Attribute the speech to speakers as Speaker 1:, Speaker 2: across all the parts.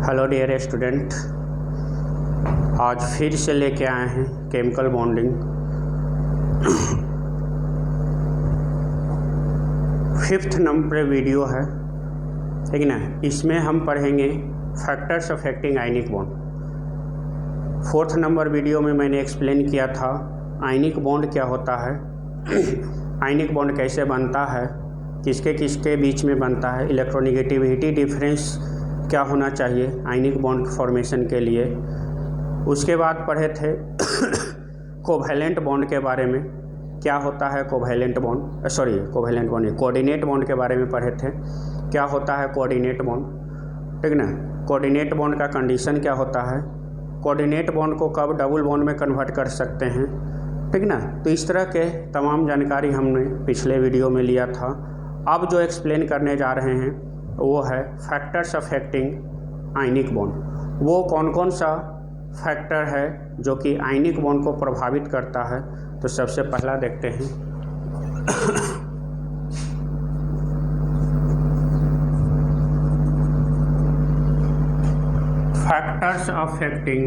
Speaker 1: Hello dear student, आज फिर से लेके आए हैं chemical bonding. Fifth number video है, ठीक ना। इसमें हम पढ़ेंगे factors affecting ionic bond. Fourth number video में मैंने एक्सप्लेन किया था आयनिक बॉन्ड क्या होता है, आयनिक बॉन्ड कैसे बनता है, किसके किसके बीच में बनता है, इलेक्ट्रोनेगेटिविटी डिफरेंस क्या होना चाहिए आयनिक बॉन्ड फॉर्मेशन के लिए। उसके बाद पढ़े थे कोवैलेंट बॉन्ड के बारे में, क्या होता है covalent bond, covalent bond coordinate bond के बारे में पढ़े थे, क्या होता है कोऑर्डिनेट बॉन्ड, ठीक ना। कोऑर्डिनेट बॉन्ड का कंडीशन क्या होता है, कोऑर्डिनेट बॉन्ड को कब डबल बॉन्ड में कन्वर्ट कर सकते हैं, ठीक ना। तो इस तरह के तमाम जानकारी हमने पिछले वीडियो में लिया था। अब जो एक्सप्लेन करने जा रहे हैं वो है फैक्टर्स अफेक्टिंग आयनिक बॉन्ड। वो कौन कौन सा फैक्टर है जो कि आयनिक बॉन्ड को प्रभावित करता है। तो सबसे पहला देखते हैं factors affecting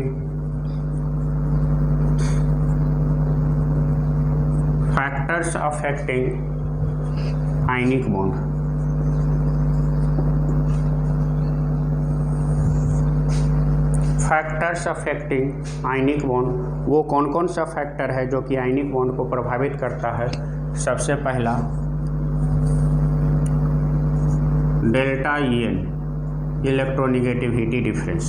Speaker 1: ionic bond. Factors affecting ionic bond वो कौन कौन सा फैक्टर है जो कि आयनिक बॉन्ड को प्रभावित करता है। सबसे पहला डेल्टा EN इलेक्ट्रोनेगेटिविटी डिफरेंस।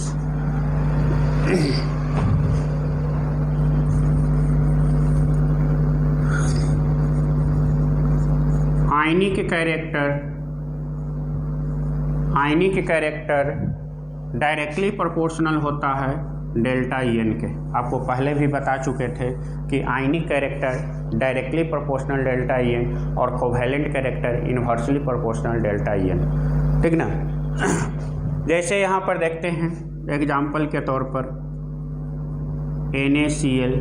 Speaker 1: आयनिक कैरेक्टर डायरेक्टली प्रोपोर्शनल होता है डेल्टा EN के। आपको पहले भी बता चुके थे कि आयनिक character directly proportional delta EN और covalent character inversely proportional delta EN, ठीक ना। जैसे यहाँ पर देखते हैं एग्जाम्पल के तौर पर NaCl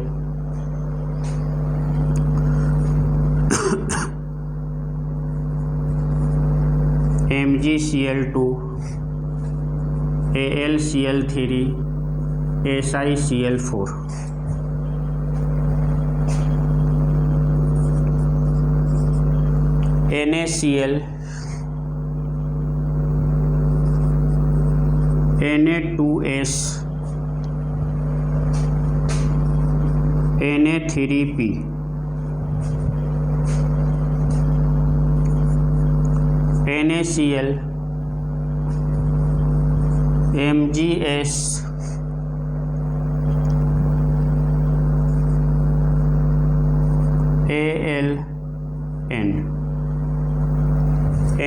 Speaker 1: MgCl2 AlCl3 SiCl4। NaCl Na2S Na3P NaCl MgS AlN।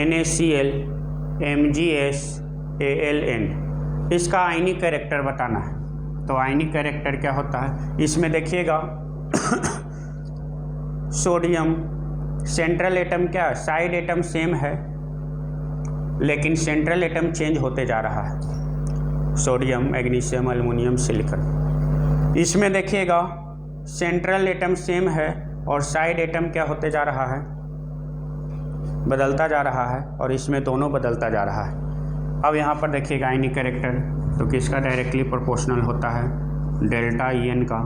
Speaker 1: NaCl MgS AlN इसका आयनिक कैरेक्टर बताना है। तो आयनिक कैरेक्टर क्या होता है, इसमें देखिएगा सोडियम सेंट्रल एटम क्या साइड एटम सेम है लेकिन सेंट्रल एटम चेंज होते जा रहा है, सोडियम मैग्नीशियम एल्युमिनियम सिलिकॉन। इसमें देखिएगा सेंट्रल एटम सेम है और साइड एटम क्या होते जा रहा है, बदलता जा रहा है, और इसमें दोनों बदलता जा रहा है। अब यहाँ पर देखिएगा आयनिक कैरेक्टर तो किसका डायरेक्टली प्रोपोर्शनल होता है, डेल्टा EN का।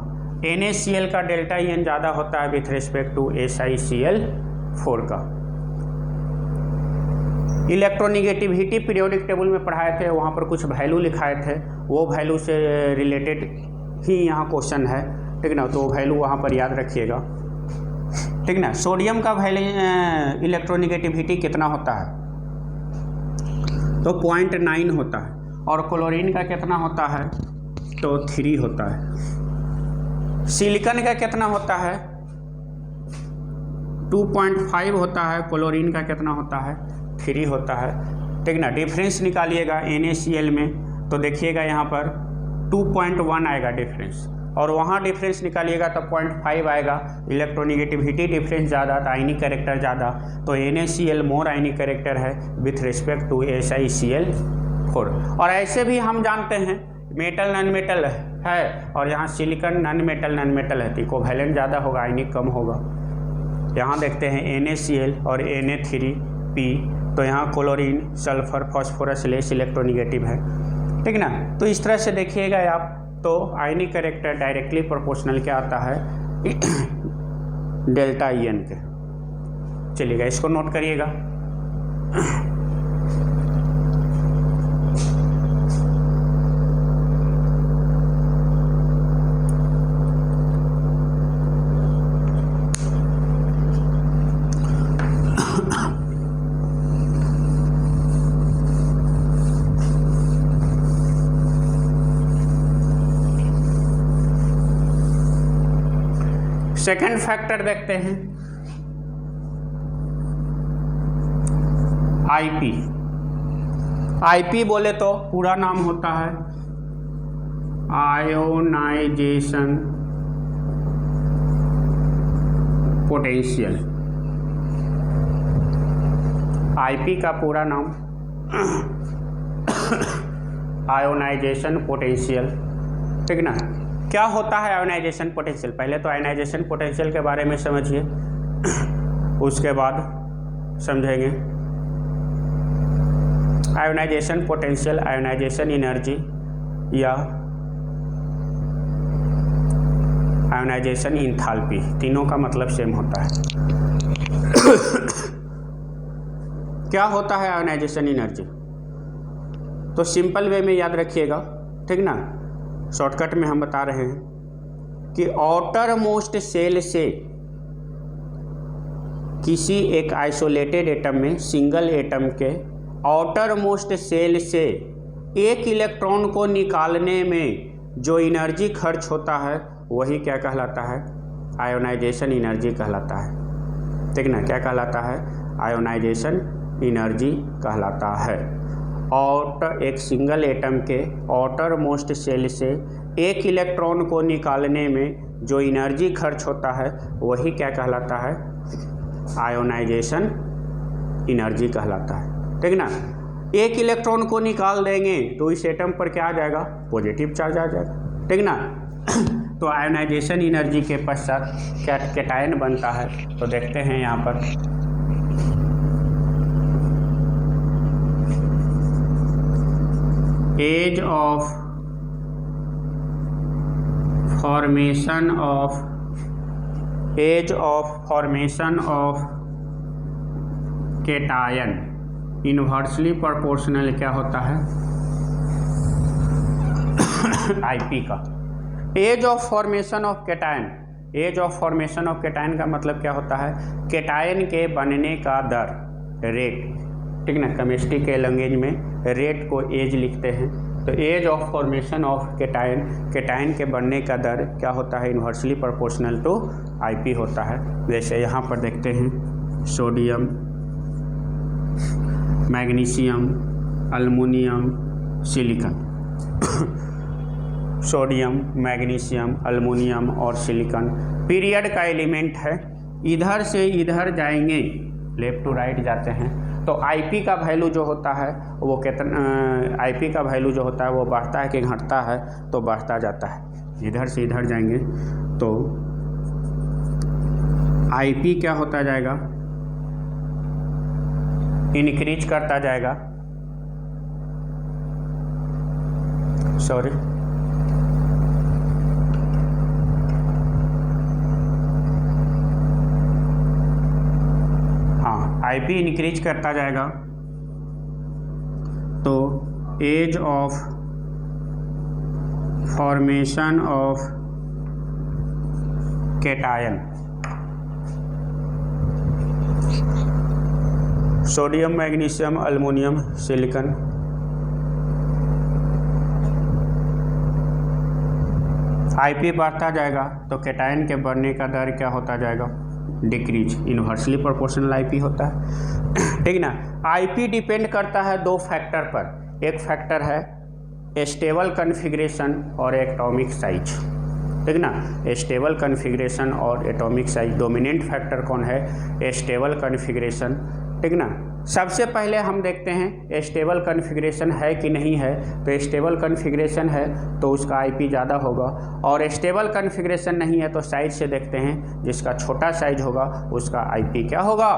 Speaker 1: NaCl का डेल्टा EN ज़्यादा होता है विथ रिस्पेक्ट टू SiCl4 का। इलेक्ट्रोनेगेटिविटी पीरियोडिक टेबल में पढ़ाए थे, वहाँ पर कुछ वैल्यू लिखाए थे, वो वैल्यू से रिलेटेड ही यहाँ क्वेश्चन है, ठीक ना। तो वैल्यू वहाँ पर याद रखिएगा, ठीक ना। सोडियम का वैल्यू इलेक्ट्रोनेगेटिविटी कितना होता है, तो 0.9 होता है, और क्लोरीन का कितना होता है, तो 3 होता है। सिलिकॉन का कितना होता है, 2.5 होता है, क्लोरीन का कितना होता है, 3 होता है, ठीक ना। डिफरेंस निकालिएगा NaCl में तो देखिएगा यहाँ पर 2.1 आएगा डिफरेंस, और वहाँ डिफरेंस निकालिएगा तो 0.5 आएगा। इलेक्ट्रोनेगेटिविटी डिफरेंस ज़्यादा तो आयनिक कैरेक्टर ज़्यादा, तो NaCl मोर आयनिक कैरेक्टर है विथ रिस्पेक्ट टू SiCl4। और ऐसे भी हम जानते हैं मेटल नॉन मेटल है और यहाँ सिलिकॉन नॉन मेटल है तो कोवैलेंट ज़्यादा होगा, आयनिक कम होगा। यहाँ देखते हैं NaCl और Na3P, तो यहाँ chlorine sulphur phosphorus less electronegative है। ठीक ना। तो इस तरह से देखिएगा आप, तो आयनिक कैरेक्टर डायरेक्टली प्रोपोर्शनल क्या आता है डेल्टा ई एन के। चलिएगा इसको नोट करिएगा। सेकेंड फैक्टर देखते हैं आईपी। आईपी बोले तो पूरा नाम होता है आयोनाइजेशन पोटेंशियल। आईपी का पूरा नाम आयोनाइजेशन पोटेंशियल। ठीक ना। क्या होता है आयोनाइजेशन पोटेंशियल? पहले तो आयोनाइजेशन पोटेंशियल के बारे में समझिए, उसके बाद समझेंगे आयोनाइजेशन पोटेंशियल, आयोनाइजेशन एनर्जी या आयोनाइजेशन इंथैल्पी, तीनों का मतलब सेम होता है। क्या होता है आयोनाइजेशन एनर्जी? तो सिंपल वे में याद रखिएगा, ठीक ना। शॉर्टकट में हम बता रहे हैं कि आउटर मोस्ट सेल से किसी एक आइसोलेटेड एटम में, सिंगल एटम के आउटर मोस्ट सेल से एक इलेक्ट्रॉन को निकालने में जो एनर्जी खर्च होता है वही क्या कहलाता है? आयोनाइजेशन एनर्जी कहलाता है। ठीक ना। क्या कहलाता है? आयोनाइजेशन एनर्जी कहलाता है। और एक सिंगल एटम के आउटर मोस्ट सेल से एक इलेक्ट्रॉन को निकालने में जो एनर्जी खर्च होता है वही क्या कहलाता है? आयोनाइजेशन एनर्जी कहलाता है। ठीक ना। एक इलेक्ट्रॉन को निकाल देंगे तो इस एटम पर क्या आ जाएगा? पॉजिटिव चार्ज आ जाएगा। ठीक ना। तो आयोनाइजेशन एनर्जी के पश्चात क्या कैटायन बनता है? तो देखते हैं यहाँ पर ease of formation of cation inversely proportional क्या होता है? आईपी का ease of formation of cation. Ease of formation of cation का मतलब क्या होता है? कैटायन के बनने का दर, रेट। ठीक ना। केमिस्ट्री के लैंग्वेज में रेट को एज लिखते हैं। तो ease of formation of cation, cation के बनने का दर क्या होता है? इन्वर्सली प्रोपोर्शनल टू आईपी होता है। जैसे यहाँ पर देखते हैं sodium, magnesium, aluminium, silicon. Sodium, magnesium, aluminium और सिलिकॉन पीरियड का एलिमेंट है। इधर से इधर जाएंगे, लेफ्ट टू राइट जाते हैं, तो आईपी का वैल्यू जो होता है वो कितना, आईपी का वैल्यू जो होता है वो बढ़ता है कि घटता है? तो बढ़ता जाता है। इधर से इधर जाएंगे तो आईपी क्या होता जाएगा? इंक्रीज करता जाएगा। सॉरी, आईपी इंक्रीज करता जाएगा। तो ease of formation of cation, sodium, magnesium, aluminium, silicon, IP बढ़ता जाएगा तो कैटायन के बढ़ने का दर क्या होता जाएगा? डिक्रीज। इन्वर्सली प्रोपोर्शनल आईपी होता है। ठीक ना। आईपी डिपेंड करता है दो फैक्टर पर। एक फैक्टर है स्टेबल कॉन्फ़िगरेशन और एटॉमिक साइज। ठीक ना। स्टेबल कॉन्फ़िगरेशन और एटॉमिक साइज, डोमिनेंट फैक्टर कौन है? Stable configuration. ठीक ना। सबसे पहले हम देखते हैं स्टेबल कॉन्फ़िगरेशन है कि नहीं है। तो स्टेबल कॉन्फ़िगरेशन है तो उसका आईपी ज़्यादा होगा, और स्टेबल कॉन्फ़िगरेशन नहीं है तो साइज से देखते हैं, जिसका छोटा साइज होगा उसका आईपी क्या होगा?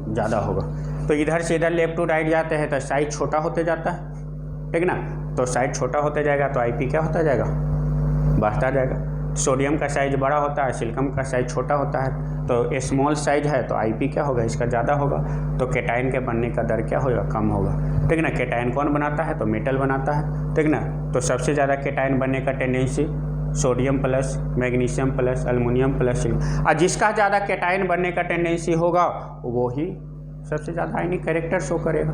Speaker 1: ज़्यादा होगा। तो इधर से इधर लेफ्ट टू राइट जाते हैं तो साइज छोटा होते जाता है। ठीक ना। तो साइज छोटा होता जाएगा तो आईपी क्या होता जाएगा, बढ़ता जाएगा। सोडियम का साइज बड़ा होता है, सिलिकॉन का साइज छोटा होता है, तो स्मॉल साइज है तो आईपी क्या होगा, इसका ज़्यादा होगा, तो केटाइन के बनने का दर क्या होगा, कम होगा, ठीक ना। केटाइन कौन बनाता है, तो मेटल बनाता है, ठीक ना। तो सबसे ज़्यादा केटाइन बनने का tendency sodium plus, magnesium plus, aluminium plus silicon, और जिसका ज़्यादा केटाइन बनने का टेंडेंसी होगा वो ही सबसे ज़्यादा आयनिक कैरेक्टर शो करेगा,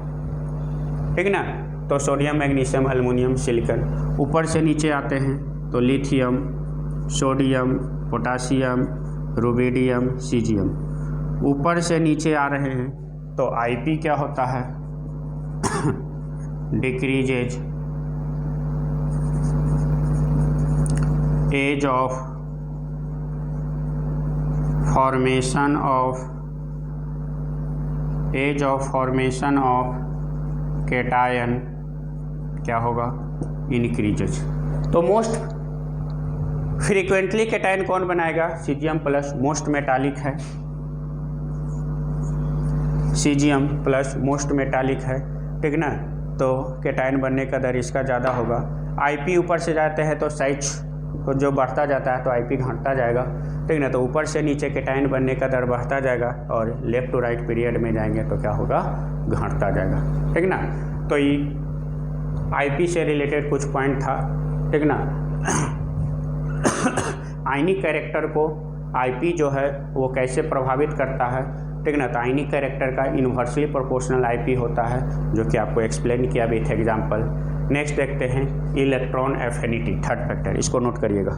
Speaker 1: ठीक ना। तो सोडियम, मैग्नीशियम, एल्युमिनियम, सिलिकॉन। ऊपर से नीचे आते हैं तो lithium, sodium, potassium, rubidium, caesium. ऊपर से नीचे आ रहे हैं तो आईपी क्या होता है, decreases ease of formation of cation क्या होगा, इंक्रीजेज। तो मोस्ट फ्रीक्वेंटली केटायन कौन बनाएगा, सीजियम प्लस, मोस्ट मेटालिक है, सीजियम प्लस मोस्ट मेटालिक है, ठीक ना। तो केटायन बनने का दर इसका ज़्यादा होगा। आईपी ऊपर से जाते हैं तो साइज को जो बढ़ता जाता है तो आईपी घटता जाएगा, ठीक ना। तो ऊपर से नीचे केटायन बनने का दर बढ़ता जाएगा और लेफ्ट टू राइट पीरियड में जाएंगे तो क्या होगा, घटता जाएगा, ठीक ना। तो ये आईपी से रिलेटेड कुछ पॉइंट था, ठीक ना। आयनिक कैरेक्टर को आईपी जो है वो कैसे प्रभावित करता है, ठीक ना। तो आयनिक कैरेक्टर का इन्वर्सली प्रोपोर्शनल आईपी होता है, जो कि आपको एक्सप्लेन किया विथ एग्जांपल। नेक्स्ट देखते हैं इलेक्ट्रॉन एफिनिटी, थर्ड फैक्टर, इसको नोट करिएगा।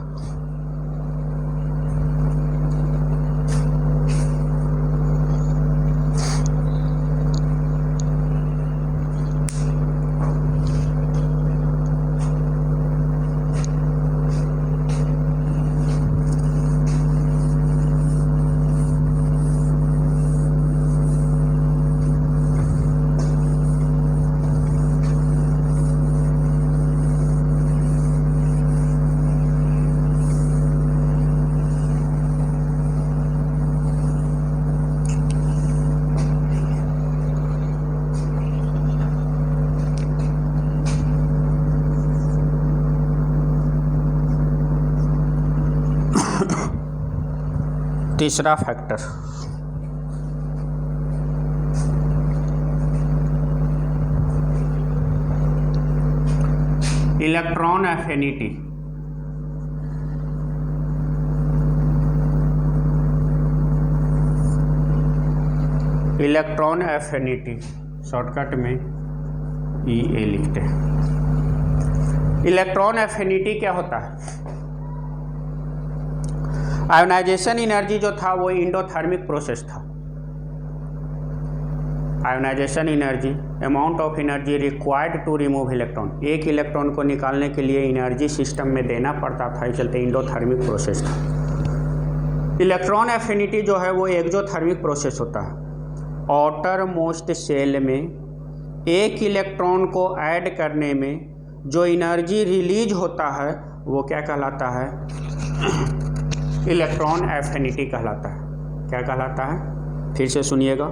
Speaker 1: तीसरा factor, electron affinity. Electron affinity shortcut में EA लिखते हैं। इलेक्ट्रॉन एफिनिटी क्या होता है, आयोनाइजेशन एनर्जी जो था वो इंडोथर्मिक प्रोसेस था। Ionisation energy, amount of energy required to remove electron, एक इलेक्ट्रॉन को निकालने के लिए एनर्जी सिस्टम में देना पड़ता था, इस चलते इंडोथर्मिक प्रोसेस था। इलेक्ट्रॉन एफिनिटी जो है वो एक्सोथर्मिक प्रोसेस होता है। आउटर मोस्ट सेल में एक इलेक्ट्रॉन को ऐड करने में जो एनर्जी रिलीज होता है वो क्या कहलाता है, इलेक्ट्रॉन एफिनिटी कहलाता है। क्या कहलाता है, फिर से सुनिएगा।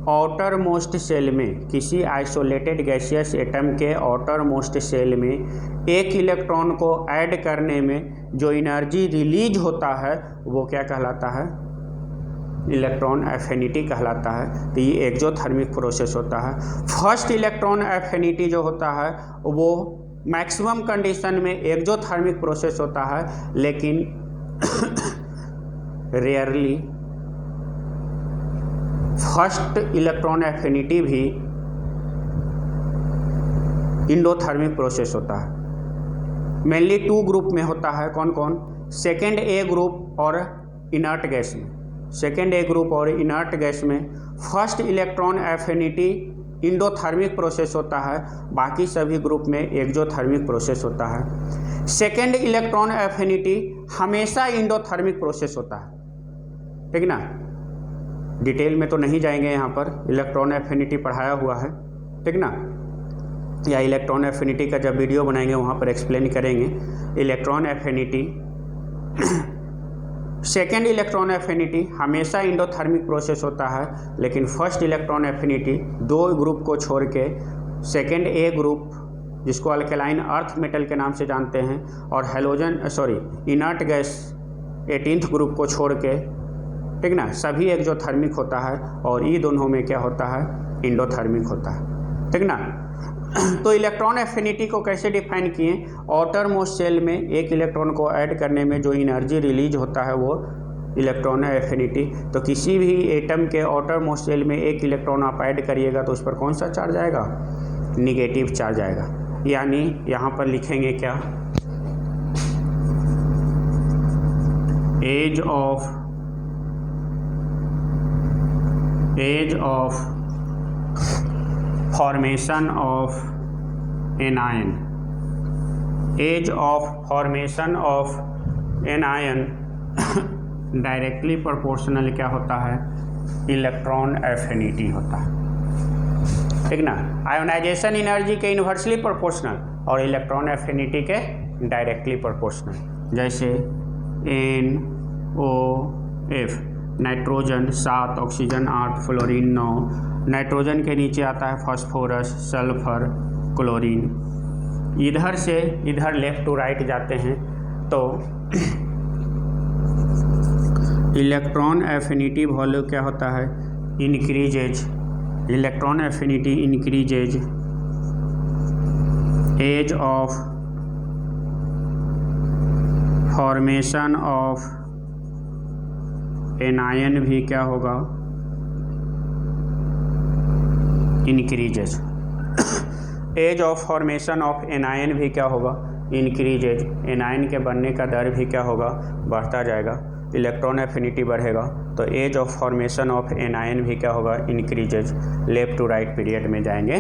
Speaker 1: आउटर मोस्ट सेल में, किसी आइसोलेटेड गैसियस एटम के आउटर मोस्ट सेल में एक इलेक्ट्रॉन को ऐड करने में जो एनर्जी रिलीज होता है वो क्या कहलाता है, इलेक्ट्रॉन एफिनिटी कहलाता है। तो ये एक्सोथर्मिक प्रोसेस होता है। फर्स्ट इलेक्ट्रॉन एफिनिटी जो होता है वो मैक्सिमम कंडीशन में एक्सोथर्मिक प्रोसेस होता है, लेकिन रेयरली फर्स्ट इलेक्ट्रॉन एफिनिटी भी इंडोथर्मिक प्रोसेस होता है। मेनली 2 ग्रुप में होता है, कौन कौन, सेकेंड ए ग्रुप और इनर्ट गैस में। सेकेंड ए ग्रुप और इनर्ट गैस में first electron affinity endothermic process होता है, बाकी सभी ग्रुप में एक्सोथर्मिक प्रोसेस होता है। सेकेंड इलेक्ट्रॉन एफिनिटी हमेशा इंडोथर्मिक प्रोसेस होता है, ठीक ना। डिटेल में तो नहीं जाएंगे, यहाँ पर इलेक्ट्रॉन एफिनिटी पढ़ाया हुआ है, ठीक ना, या इलेक्ट्रॉन एफिनिटी का जब वीडियो बनाएंगे वहाँ पर एक्सप्लेन करेंगे। Electron affinity second electron affinity हमेशा इंडोथर्मिक प्रोसेस होता है, लेकिन फर्स्ट इलेक्ट्रॉन एफिनिटी 2 ग्रुप को छोड़ के सेकेंड ए ग्रुप जिसको अल्केलाइन अर्थ मेटल के नाम से जानते हैं, और इनर्ट गैस 18th ग्रुप को छोड़ के, ठीक ना, सभी एक्सोथर्मिक होता है, और ये दोनों में क्या होता है, इंडोथर्मिक होता है, ठीक ना। तो इलेक्ट्रॉन एफिनिटी को कैसे डिफाइन किए, आउटर मोस्ट सेल में एक इलेक्ट्रॉन को ऐड करने में जो एनर्जी रिलीज होता है वो इलेक्ट्रॉन एफिनिटी। तो किसी भी एटम के आउटर मोस्ट सेल में एक इलेक्ट्रॉन आप ऐड करिएगा तो उस पर कौन सा चार्ज आएगा, निगेटिव चार्ज आएगा। यानी यहाँ पर लिखेंगे क्या, ease of formation of anion, ease of formation of anion directly proportional क्या होता है, इलेक्ट्रॉन एफिनिटी होता है, ठीक ना। आयोनाइजेशन एनर्जी के इन्वर्सली प्रोपोर्शनल और इलेक्ट्रॉन एफिनिटी के डायरेक्टली प्रोपोर्शनल। जैसे NOF, nitrogen 7, oxygen 8, fluorine 9, nitrogen के नीचे आता है फास्फोरस, सल्फर, क्लोरीन। इधर से इधर लेफ्ट टू राइट जाते हैं तो इलेक्ट्रॉन एफिनिटी वैल्यू क्या होता है, increases, electron affinity increases, ease of formation of anion भी क्या होगा, increases, ease of formation of anion भी क्या होगा, इंक्रीजेज, एन आयन के बनने का दर भी क्या होगा, बढ़ता जाएगा, इलेक्ट्रॉन एफिनिटी बढ़ेगा तो ease of formation of anion भी क्या होगा, increases, left to right period में जाएंगे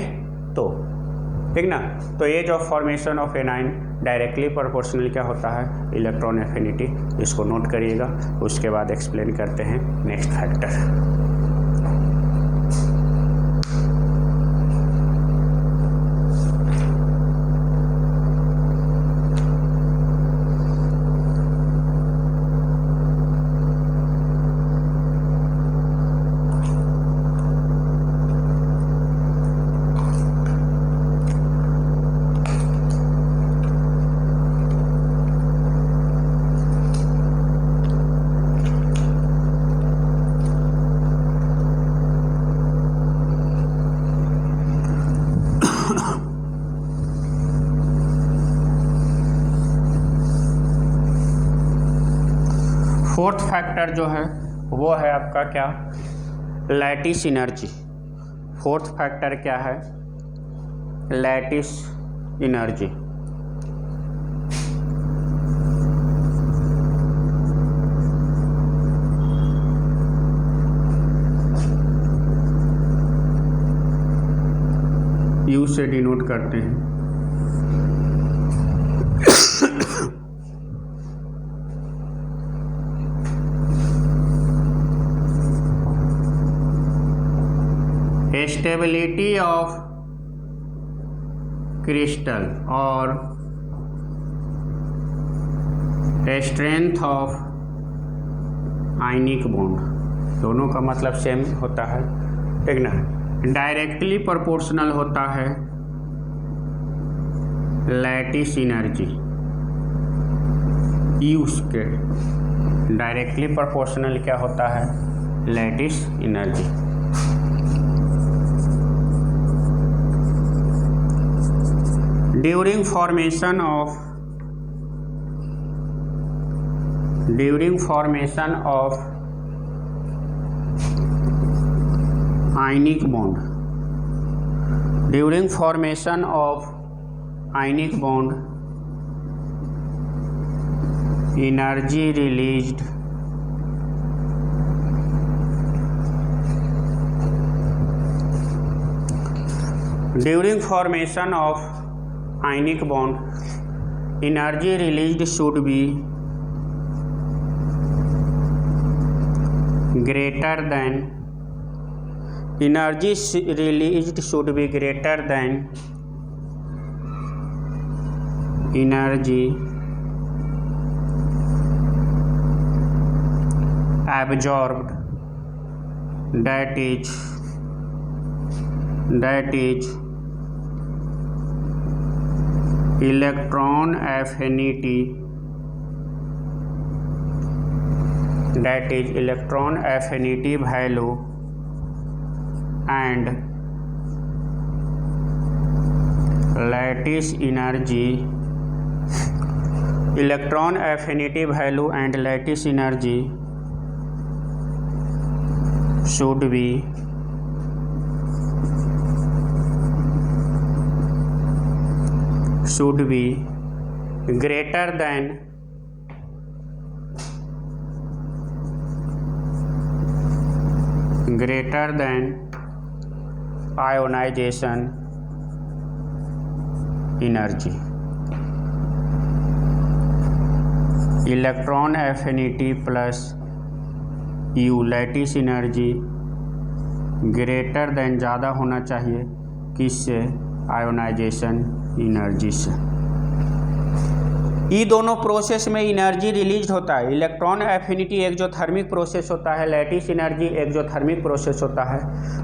Speaker 1: तो, ठीक ना। तो ease of formation of anion directly proportional क्या होता है, इलेक्ट्रॉन एफिनिटी। इसको नोट करिएगा, उसके बाद एक्सप्लेन करते हैं नेक्स्ट फैक्टर। फोर्थ फैक्टर जो है वो है आपका क्या, लैटिस एनर्जी। फोर्थ फैक्टर क्या है, लैटिस एनर्जी। यू से डिनोट करते हैं। स्टेबिलिटी ऑफ क्रिस्टल और स्ट्रेंथ ऑफ आयनिक बॉन्ड, दोनों का मतलब सेम होता है, ठीक ना। डायरेक्टली प्रोपोर्शनल होता है लैटिस एनर्जी, यूज के डायरेक्टली प्रोपोर्शनल क्या होता है, lattice energy. During formation of ionic bond, during formation of ionic bond energy released during formation of ionic bond energy released should be greater than energy released should be greater than energy absorbed, that is electron affinity, that is electron affinity value and lattice energy, electron affinity value and lattice energy should be greater than ionization energy. Electron affinity plus you lattice energy greater then ज़्यादा होना चाहिए किससे? Ionisation energy से। ये दोनों process में energy release होता है। इलेक्ट्रॉन एफिनिटी एक जो थर्मिक प्रोसेस होता है, लैटिस एनर्जी एक जो थर्मिक प्रोसेस होता है।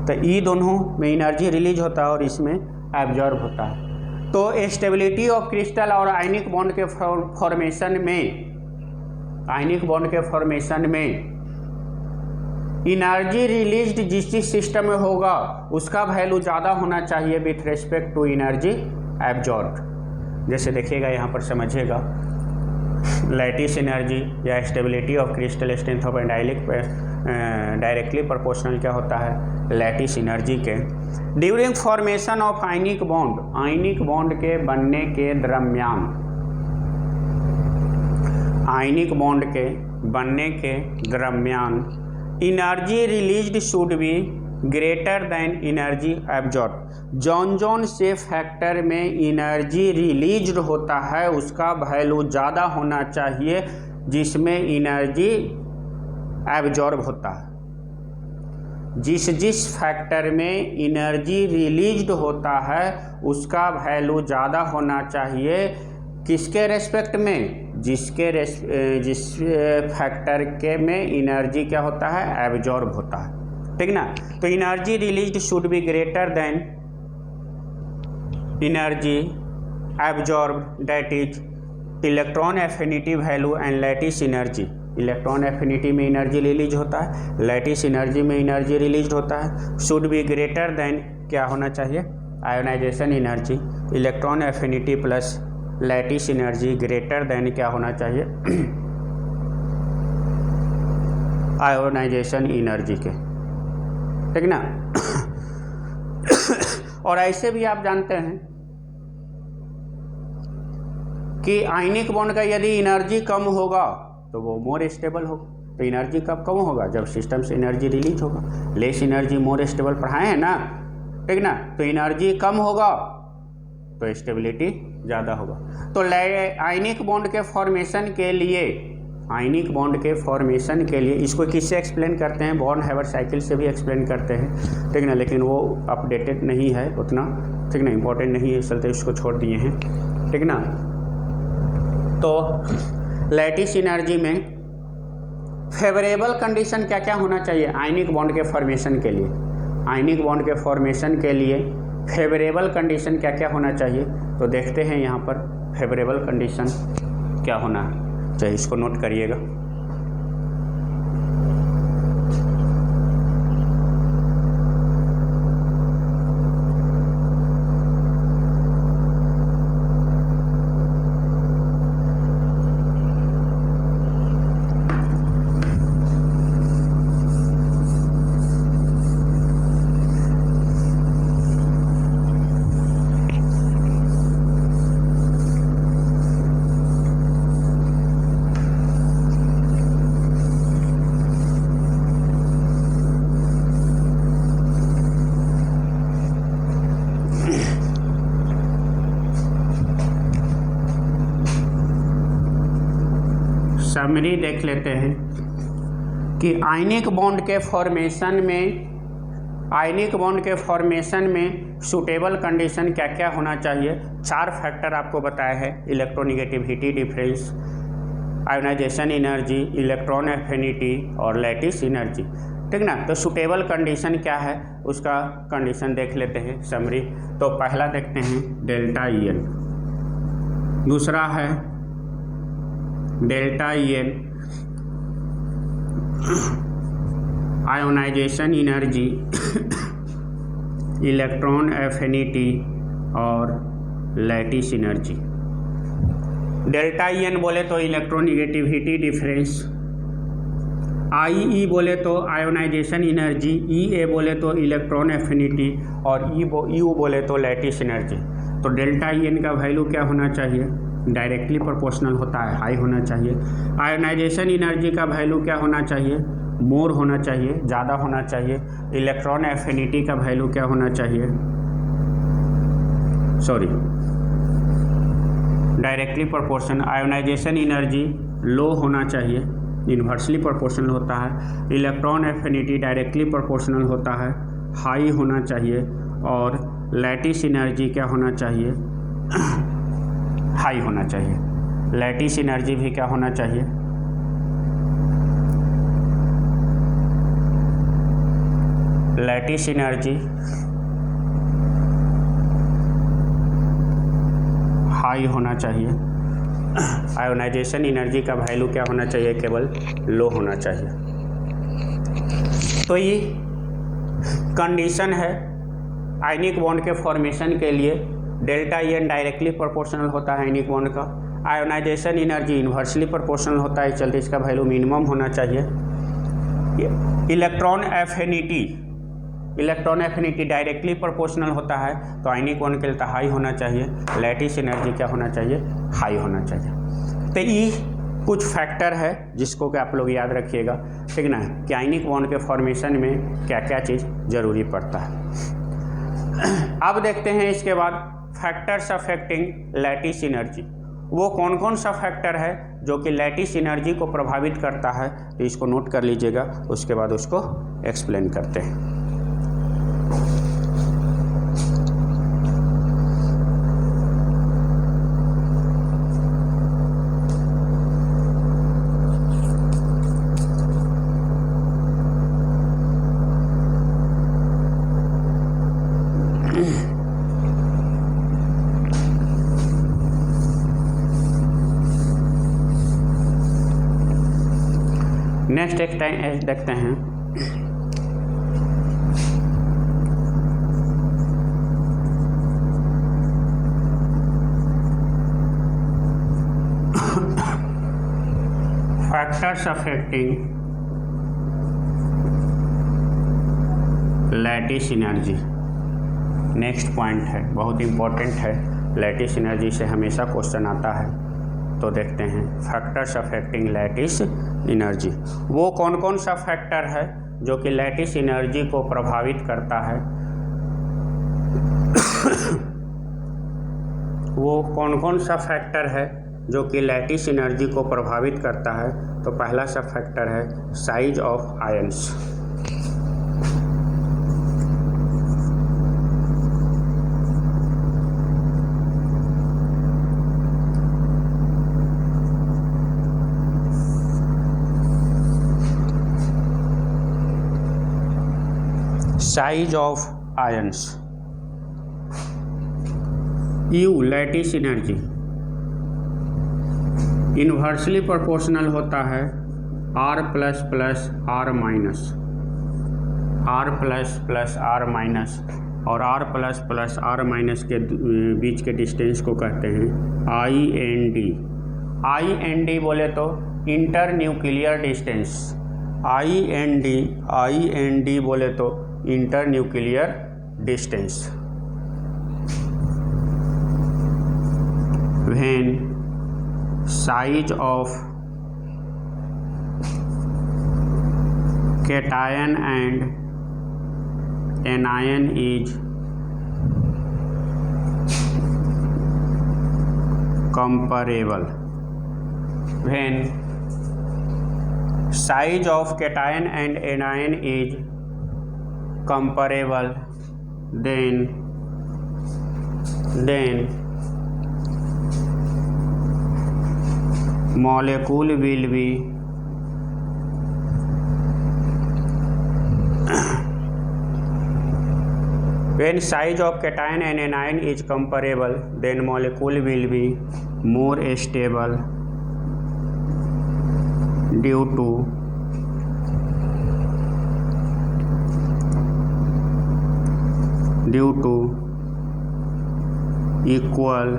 Speaker 1: तो ये दोनों में एनर्जी रिलीज होता है और इसमें एब्जॉर्ब होता है। तो स्टेबिलिटी ऑफ क्रिस्टल और आयनिक बॉन्ड के फॉर्मेशन में एनर्जी रिलीज्ड जिस सिस्टम में होगा उसका वैल्यू ज़्यादा होना चाहिए with respect to energy absorb. जैसे देखिएगा यहाँ पर समझिएगा, लैटिस एनर्जी या stability of crystal strength of directly proportional क्या होता है? लैटिस एनर्जी के। During formation of ionic bond के बनने के दरम्यान energy released should be greater than energy absorb. जौन से फैक्टर में एनर्जी रिलीज्ड होता है उसका वैल्यू ज़्यादा होना चाहिए जिसमें एनर्जी एब्जॉर्ब होता है। जिस फैक्टर में एनर्जी रिलीज्ड होता है उसका वैल्यू ज़्यादा होना चाहिए किसके रेस्पेक्ट में? जिस फैक्टर के में एनर्जी क्या होता है? एब्जॉर्ब होता है। ठीक ना? तो energy released should be greater than energy absorb, that is electron affinity value and lattice energy. Electron affinity में एनर्जी रिलीज होता है, लैटिस एनर्जी में एनर्जी रिलीज होता है। शुड बी ग्रेटर देन क्या होना चाहिए? Ionisation energy. Electron affinity plus lattice energy greater than क्या होना चाहिए? आयोनाइजेशन एनर्जी के। ठीक ना? और ऐसे भी आप जानते हैं कि आयनिक बॉन्ड का यदि एनर्जी कम होगा तो वो मोर स्टेबल होगा। तो एनर्जी कब कम होगा? जब सिस्टम से एनर्जी रिलीज होगा। लेस एनर्जी मोर स्टेबल पढ़ाए हैं ना? ठीक ना? तो एनर्जी कम होगा तो स्टेबिलिटी ज़्यादा होगा। तो आयनिक बॉन्ड के फॉर्मेशन के लिए इसको किससे एक्सप्लेन करते हैं? बॉर्न हैवर साइकिल से भी एक्सप्लेन करते हैं। ठीक ना? लेकिन वो अपडेटेड नहीं है उतना, ठीक ना, इम्पोर्टेंट नहीं है, चलते इसको छोड़ दिए हैं। ठीक ना? तो लैटिस एनर्जी में फेवरेबल कंडीशन क्या क्या होना चाहिए आयनिक बॉन्ड के फॉर्मेशन के लिए? आयनिक बॉन्ड के फॉर्मेशन के लिए फेवरेबल कंडीशन क्या क्या होना चाहिए? तो देखते हैं यहाँ पर फेवरेबल कंडीशन क्या होना है। चाहे इसको नोट करिएगा। समरी देख लेते हैं कि आयनिक बॉन्ड के फॉर्मेशन में सूटेबल कंडीशन क्या क्या होना चाहिए। 4 फैक्टर आपको बताए हैं, electronegativity difference, ionisation energy, electron affinity और लैटिस एनर्जी। ठीक ना? तो सूटेबल कंडीशन क्या है उसका कंडीशन देख लेते हैं समरी। तो पहला देखते हैं डेल्टा ई एन। दूसरा है delta EN, ionisation energy, electron affinity और लैटिस एनर्जी। डेल्टा EN बोले तो इलेक्ट्रोनिगेटिविटी डिफरेंस, IE बोले तो आयोनाइजेशन एनर्जी, EA बोले तो इलेक्ट्रॉन एफिनिटी और EU बोले तो लैटिस एनर्जी। तो डेल्टा EN का वैल्यू क्या होना चाहिए? डायरेक्टली प्रोपोर्शनल होता है, हाई होना चाहिए। आयोनाइजेशन एनर्जी का वैल्यू क्या होना चाहिए? मोर होना चाहिए, ज़्यादा होना चाहिए। इलेक्ट्रॉन एफिनिटी का वैल्यू क्या होना चाहिए? Sorry, directly proportional. Ionisation energy low होना चाहिए, इन्वर्सली प्रोपोर्शनल होता है। इलेक्ट्रॉन एफिनिटी डायरेक्टली प्रोपोर्शनल होता है, हाई होना चाहिए। और लैटिस एनर्जी क्या होना चाहिए? हाई होना चाहिए। लैटिस एनर्जी भी क्या होना चाहिए? लैटिस एनर्जी हाई होना चाहिए। आयोनाइजेशन एनर्जी का वैल्यू क्या होना चाहिए? केवल लो होना चाहिए। तो ये कंडीशन है आयनिक बॉन्ड के फॉर्मेशन के लिए। डेल्टा EN डायरेक्टली प्रोपोर्शनल होता है आयनिक बॉन्ड का। आयोनाइजेशन एनर्जी इन्वर्सली प्रोपोर्शनल होता है, चलते इसका वैल्यू मिनिमम होना चाहिए। इलेक्ट्रॉन एफिनिटी डायरेक्टली प्रोपोर्शनल होता है, तो आयनिक बॉन्ड के लिए हाई होना चाहिए। लैटिस एनर्जी क्या होना चाहिए? हाई होना चाहिए। तो ये कुछ फैक्टर है जिसको कि आप लोग याद रखिएगा, ठीक ना, कि आयनिक बॉन्ड के फॉर्मेशन में क्या क्या चीज़ ज़रूरी पड़ता है। अब देखते हैं इसके बाद फैक्टर्स अफेक्टिंग लैटिस एनर्जी। वो कौन कौन सा फैक्टर है जो कि लैटिस एनर्जी को प्रभावित करता है, तो इसको नोट कर लीजिएगा, उसके बाद उसको एक्सप्लेन करते हैं। नेक्स्ट एक टाइम देखते हैं factors affecting lattice energy. Next point है, बहुत इम्पोर्टेंट है, लैटिस एनर्जी से हमेशा क्वेश्चन आता है। तो देखते हैं फैक्टर्स अफेक्टिंग लैटिस एनर्जी। वो कौन कौन सा फैक्टर है जो कि लैटिस एनर्जी को प्रभावित करता है? वो कौन कौन सा फैक्टर है जो कि लैटिस एनर्जी को प्रभावित करता है? तो पहला सा फैक्टर है size of ions. Size of ions. You lattice energy inversely proportional होता है R plus plus R minus, R plus plus R minus, और R plus plus R minus के बीच के डिस्टेंस को कहते हैं IND। IND बोले तो इंटर न्यूक्लियर डिस्टेंस, IND बोले तो inter nuclear distance. When size of cation and anion is comparable. When size of cation and anion is comparable, then molecule will be when size of cation and anion is comparable, then molecule will be more stable due to equal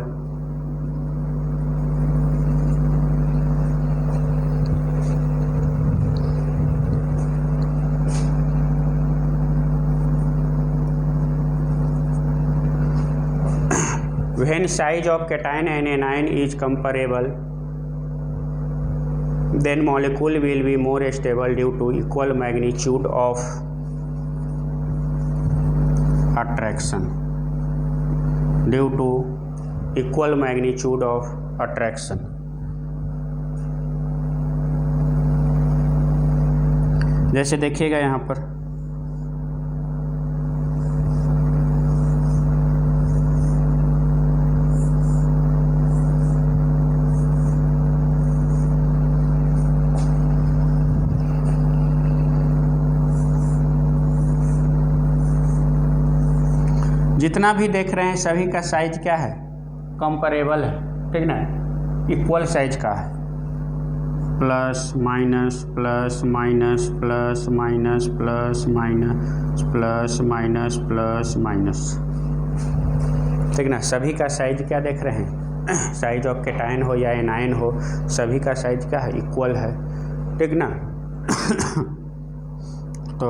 Speaker 1: when size of cation and anion is comparable, then molecule will be more stable due to equal magnitude of attraction. Due to equal magnitude of attraction. जैसे देखिएगा यहाँ पर जितना भी देख रहे हैं सभी का साइज क्या है, कंपेरेबल है, ठीक ना, इक्वल साइज का है, plus minus plus minus plus minus plus minus plus minus plus minus, ठीक ना, सभी का साइज क्या देख रहे हैं, साइज ऑफ कैटायन हो या एनायन हो, सभी का साइज क्या है, इक्वल है, ठीक ना। तो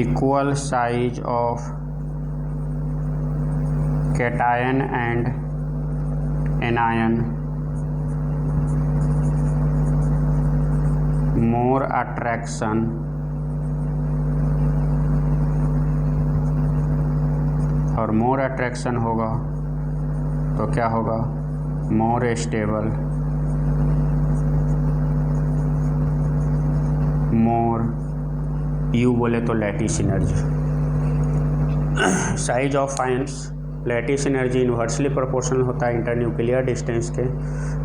Speaker 1: equal size of cation and anion, more attraction और more attraction होगा तो क्या होगा, more stable, more यू बोले तो lattice energy. Size of ions, lattice energy inversely proportional होता है इंटरन्यूक्लियर डिस्टेंस के,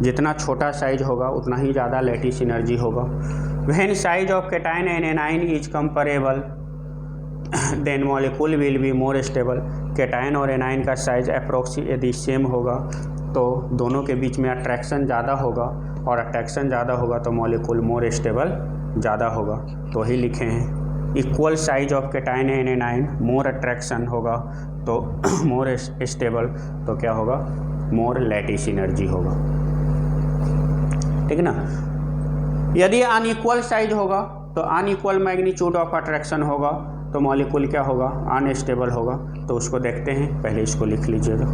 Speaker 1: जितना छोटा साइज होगा उतना ही ज़्यादा लैटिस एनर्जी होगा। When size of cation and anion is comparable then molecule will be more stable. Cation और एनायन का साइज अप्रोक्सीमेटली सेम होगा तो दोनों के बीच में अट्रैक्शन ज़्यादा होगा, और अट्रैक्शन ज़्यादा होगा तो मॉलिक्यूल मोर स्टेबल ज़्यादा होगा। तो ही लिखे हैं equal size of cation and anion, more attraction होगा तो मोर स्टेबल, तो क्या होगा, मोर लैटिस एनर्जी होगा, ठीक ना। यदि अनइक्वल साइज होगा तो अनइक्वल मैग्नीट्यूड ऑफ अट्रैक्शन होगा तो मॉलिक्यूल क्या होगा, अनस्टेबल होगा। तो उसको देखते हैं, पहले इसको लिख लीजिएगा।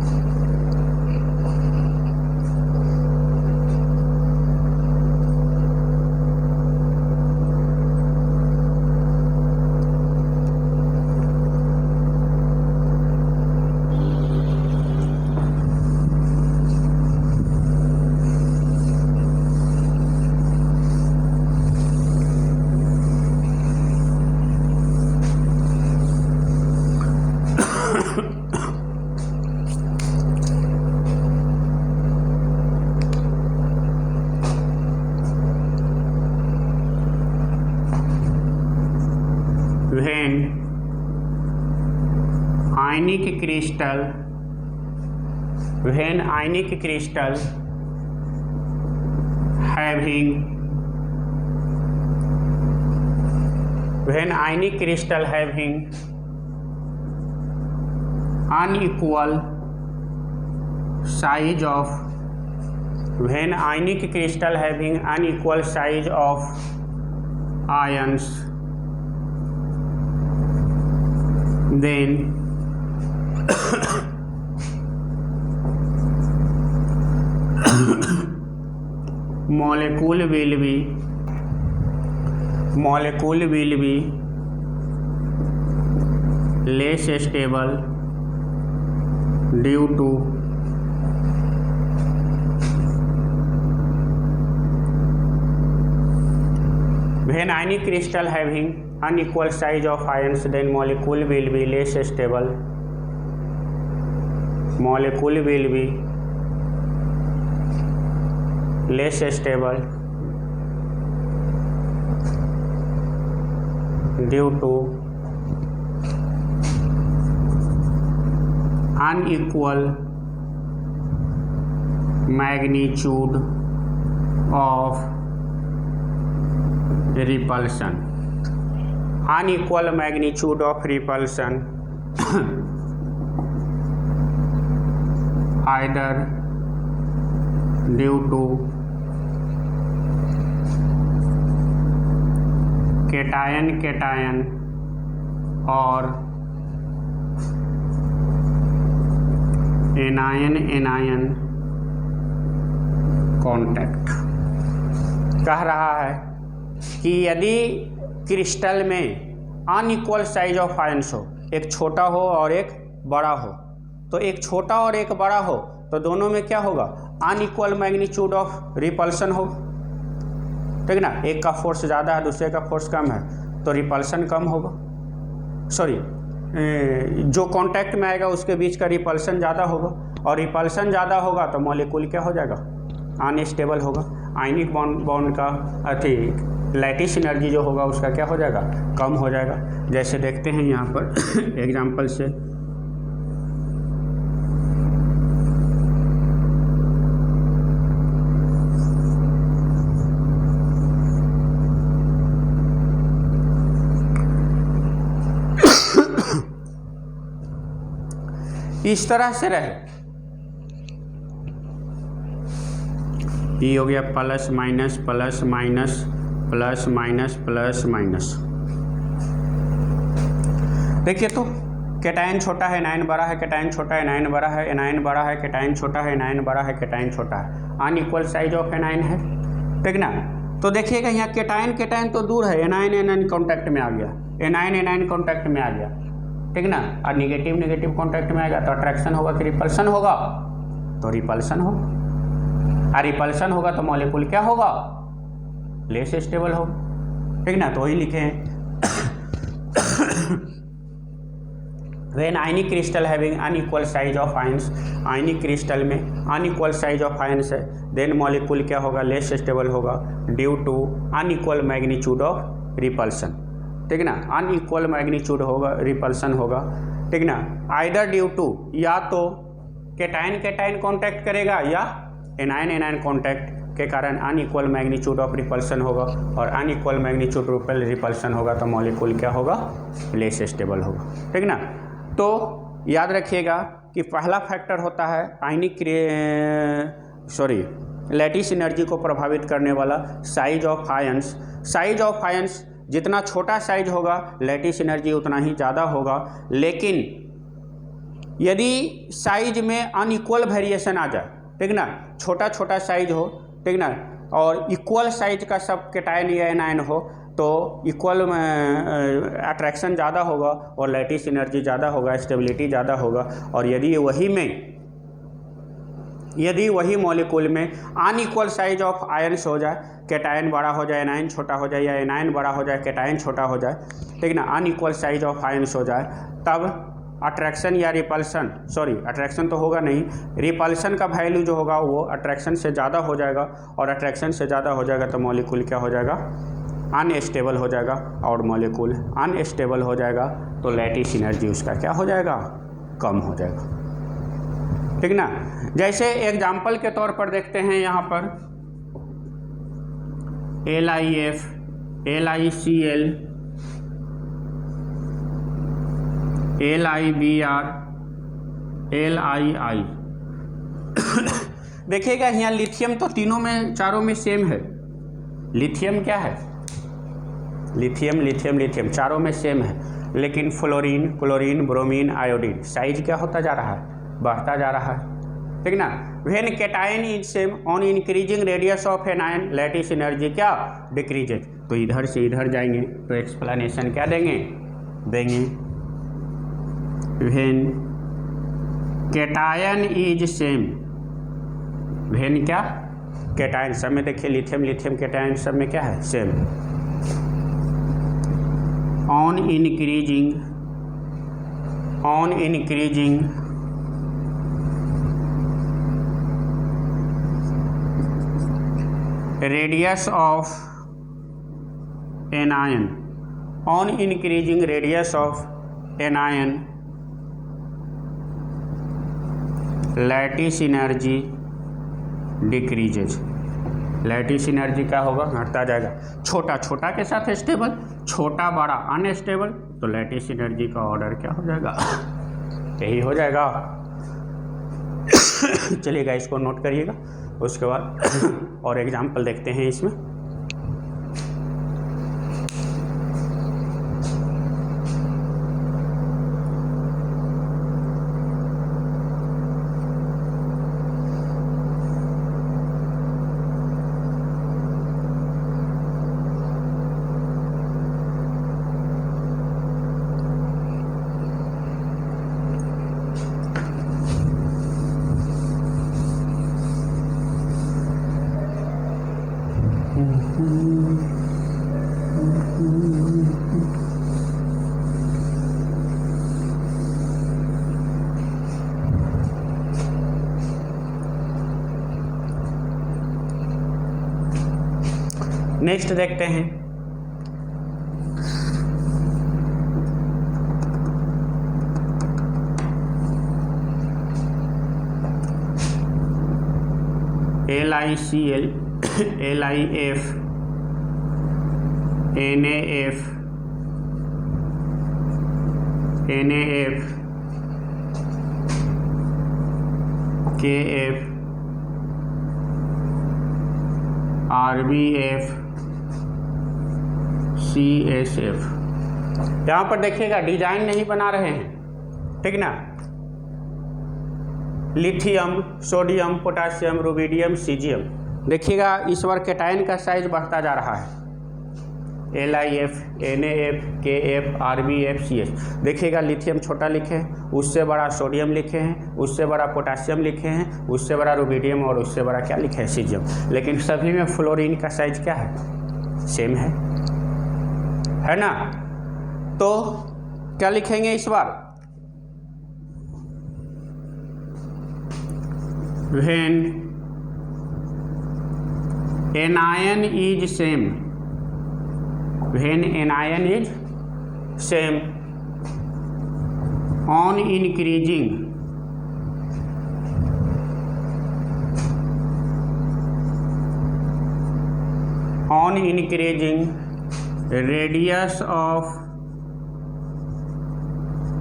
Speaker 1: when ionic crystal having unequal size of ions, then molecule will be less stable due to when ionic crystal having unequal size of ions, then molecule will be less stable. Molecule will be less stable due to unequal magnitude of repulsion. Unequal magnitude of repulsion either due to cation or anion contact. कह रहा है कि यदि crystal में unequal size of ions हो, एक छोटा हो और एक बड़ा हो, तो एक छोटा और एक बड़ा हो तो दोनों में क्या होगा, अनइक्वल मैग्नीट्यूड ऑफ रिपल्सन हो, ठीक ना। एक का फोर्स ज़्यादा है, दूसरे का फोर्स कम है, तो रिपल्सन कम होगा, सॉरी जो कांटेक्ट में आएगा उसके बीच का रिपल्सन ज़्यादा होगा, और रिपल्सन ज़्यादा होगा तो मॉलिक्यूल क्या हो जाएगा, अनस्टेबल होगा। आयनिक बॉन्ड का लैटिस एनर्जी जो होगा उसका क्या हो जाएगा, कम हो जाएगा। जैसे देखते हैं यहाँ पर एग्जांपल से, इस तरह से रहे, ये हो गया plus minus plus minus plus minus plus minus. देखिए तो कैटायन छोटा है एनायन बड़ा है, कैटायन छोटा है एनायन बड़ा है, एनायन बड़ा है कैटायन छोटा है, एनायन बड़ा है कैटायन छोटा है, अनइक्वल साइज ऑफ एनायन है, ठीक ना। तो देखिएगा यहाँ कैटायन तो दूर है, एनायन कॉन्टैक्ट में आ गया, एनायन कॉन्टैक्ट में आ गया, ठीक ना। और निगेटिव कॉन्टैक्ट में आएगा तो अट्रैक्शन होगा कि रिपल्सन होगा, तो रिपल्सन हो, और रिपल्सन होगा तो मॉलिक्यूल क्या होगा, लेस स्टेबल होगा, ठीक ना। तो वही लिखे हैं when ionic crystal having unequal size of ions, ionic crystal में अनइक्वल साइज ऑफ आयंस है, देन मॉलिक्यूल क्या होगा, लेस स्टेबल होगा due to unequal magnitude of repulsion, ठीक ना। अनइक्वल मैग्नीट्यूड होगा, रिपल्सन होगा, ठीक ना। आइदर ड्यू टू, या तो कैटायन कॉन्टैक्ट करेगा या एनायन कॉन्टैक्ट के कारण अनइक्वल मैग्नीट्यूड ऑफ रिपल्सन होगा, और अनइक्वल मैग्नीट्यूड रिपल्सन होगा तो मॉलिक्यूल क्या होगा, लेस स्टेबल होगा, ठीक ना। तो याद रखिएगा कि पहला फैक्टर होता है लैटिस एनर्जी को प्रभावित करने वाला size of ions. Size of ions जितना छोटा साइज होगा लैटिस एनर्जी उतना ही ज़्यादा होगा, लेकिन यदि साइज में अनइक्वल वेरिएशन आ जाए, ठीक ना, छोटा साइज हो, ठीक ना, और इक्वल साइज का सब कैटायन या एनायन हो तो इक्वल अट्रैक्शन ज़्यादा होगा और लैटिस एनर्जी ज़्यादा होगा, स्टेबिलिटी ज़्यादा होगा। और यदि वही मॉलिक्यूल में अनइक्वल साइज ऑफ आयंस हो जाए, कैटायन बड़ा हो जाए एनायन छोटा हो जाए, या एनायन बड़ा हो जाए कैटायन छोटा हो जाए, ठीक ना, अनइक्वल साइज ऑफ आयंस हो जाए, तब अट्रैक्शन या रिपल्सन, अट्रैक्शन तो होगा नहीं, रिपल्सन का वैल्यू जो होगा वो अट्रैक्शन से ज़्यादा हो जाएगा, और अट्रैक्शन से ज़्यादा हो जाएगा तो मॉलिक्यूल क्या हो जाएगा, अनस्टेबल हो जाएगा, और मॉलिक्यूल अनस्टेबल हो जाएगा तो लैटिस एनर्जी उसका क्या हो जाएगा, कम हो जाएगा, ठीक ना। जैसे एग्जाम्पल के तौर पर देखते हैं यहाँ पर LiF, LiCl, LiBr, LiI। देखिएगा यहाँ लिथियम तो चारों में सेम है, लिथियम क्या है, लिथियम चारों में सेम है, लेकिन fluorine, chlorine, bromine, iodine size क्या होता जा रहा है, बढ़ता जा रहा है, ठीक ना। When cation is same on increasing radius of anion lattice energy क्या डिक्रीजेज। तो इधर से इधर जाएंगे तो एक्सप्लेनेशन क्या देंगे, when cation is same, when क्या, कैटायन सब में देखिए लिथियम कैटायन सब में क्या है, same, on increasing radius of anion, on increasing radius of anion lattice energy decreases। Lattice energy क्या होगा, घटता जाएगा। छोटा छोटा के साथ स्टेबल, छोटा बड़ा अनस्टेबल, तो लैटिस एनर्जी का ऑर्डर क्या हो जाएगा, यही हो जाएगा। चलिएगा, इसको नोट करिएगा। उसके बाद और एग्जाम्पल देखते हैं इसमें। नेक्स्ट देखते हैं, LiCl, LiF, NaF, KF, RBF, CSF। यहाँ पर देखिएगा डिजाइन नहीं बना रहे हैं, ठीक ना। Lithium, sodium, potassium, rubidium, caesium. देखिएगा इस बार कैटायन का साइज बढ़ता जा रहा है। LiF, NaF, KF, RBF, CS। देखिएगा लिथियम छोटा लिखे हैं, उससे बड़ा सोडियम लिखे हैं, उससे बड़ा पोटासियम लिखे हैं, उससे बड़ा रुबिडियम और उससे बड़ा क्या लिखे हैं, सीजियम। लेकिन सभी में फ्लोरीन का साइज क्या है, सेम है ना। तो क्या लिखेंगे इस बार, when anion is same, when anion is same on increasing radius of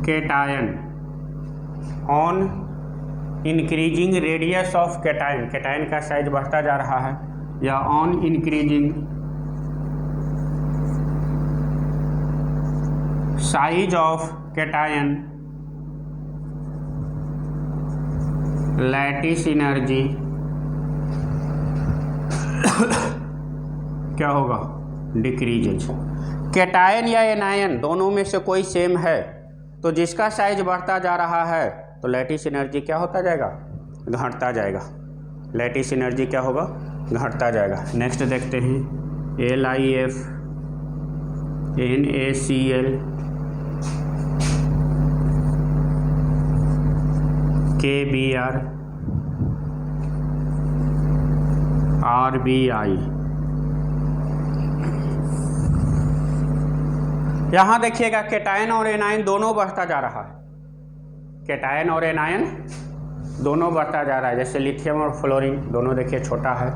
Speaker 1: cation, on increasing radius of cation, cation का साइज बढ़ता जा रहा है, या on increasing size of cation lattice energy क्या होगा, डिक्रीजेज। कैटायन या एनायन दोनों में से कोई सेम है, तो जिसका साइज बढ़ता जा रहा है तो लैटिस एनर्जी क्या होता जाएगा, घटता जाएगा। लैटिस एनर्जी क्या होगा, घटता जाएगा। नेक्स्ट देखते हैं, LiF, NaCl, KBr, RBI। यहाँ देखिएगा कैटायन और एनायन दोनों बढ़ता जा रहा है, कैटायन और एनायन दोनों बढ़ता जा रहा है। जैसे लिथियम और फ्लोरीन दोनों देखिए छोटा है,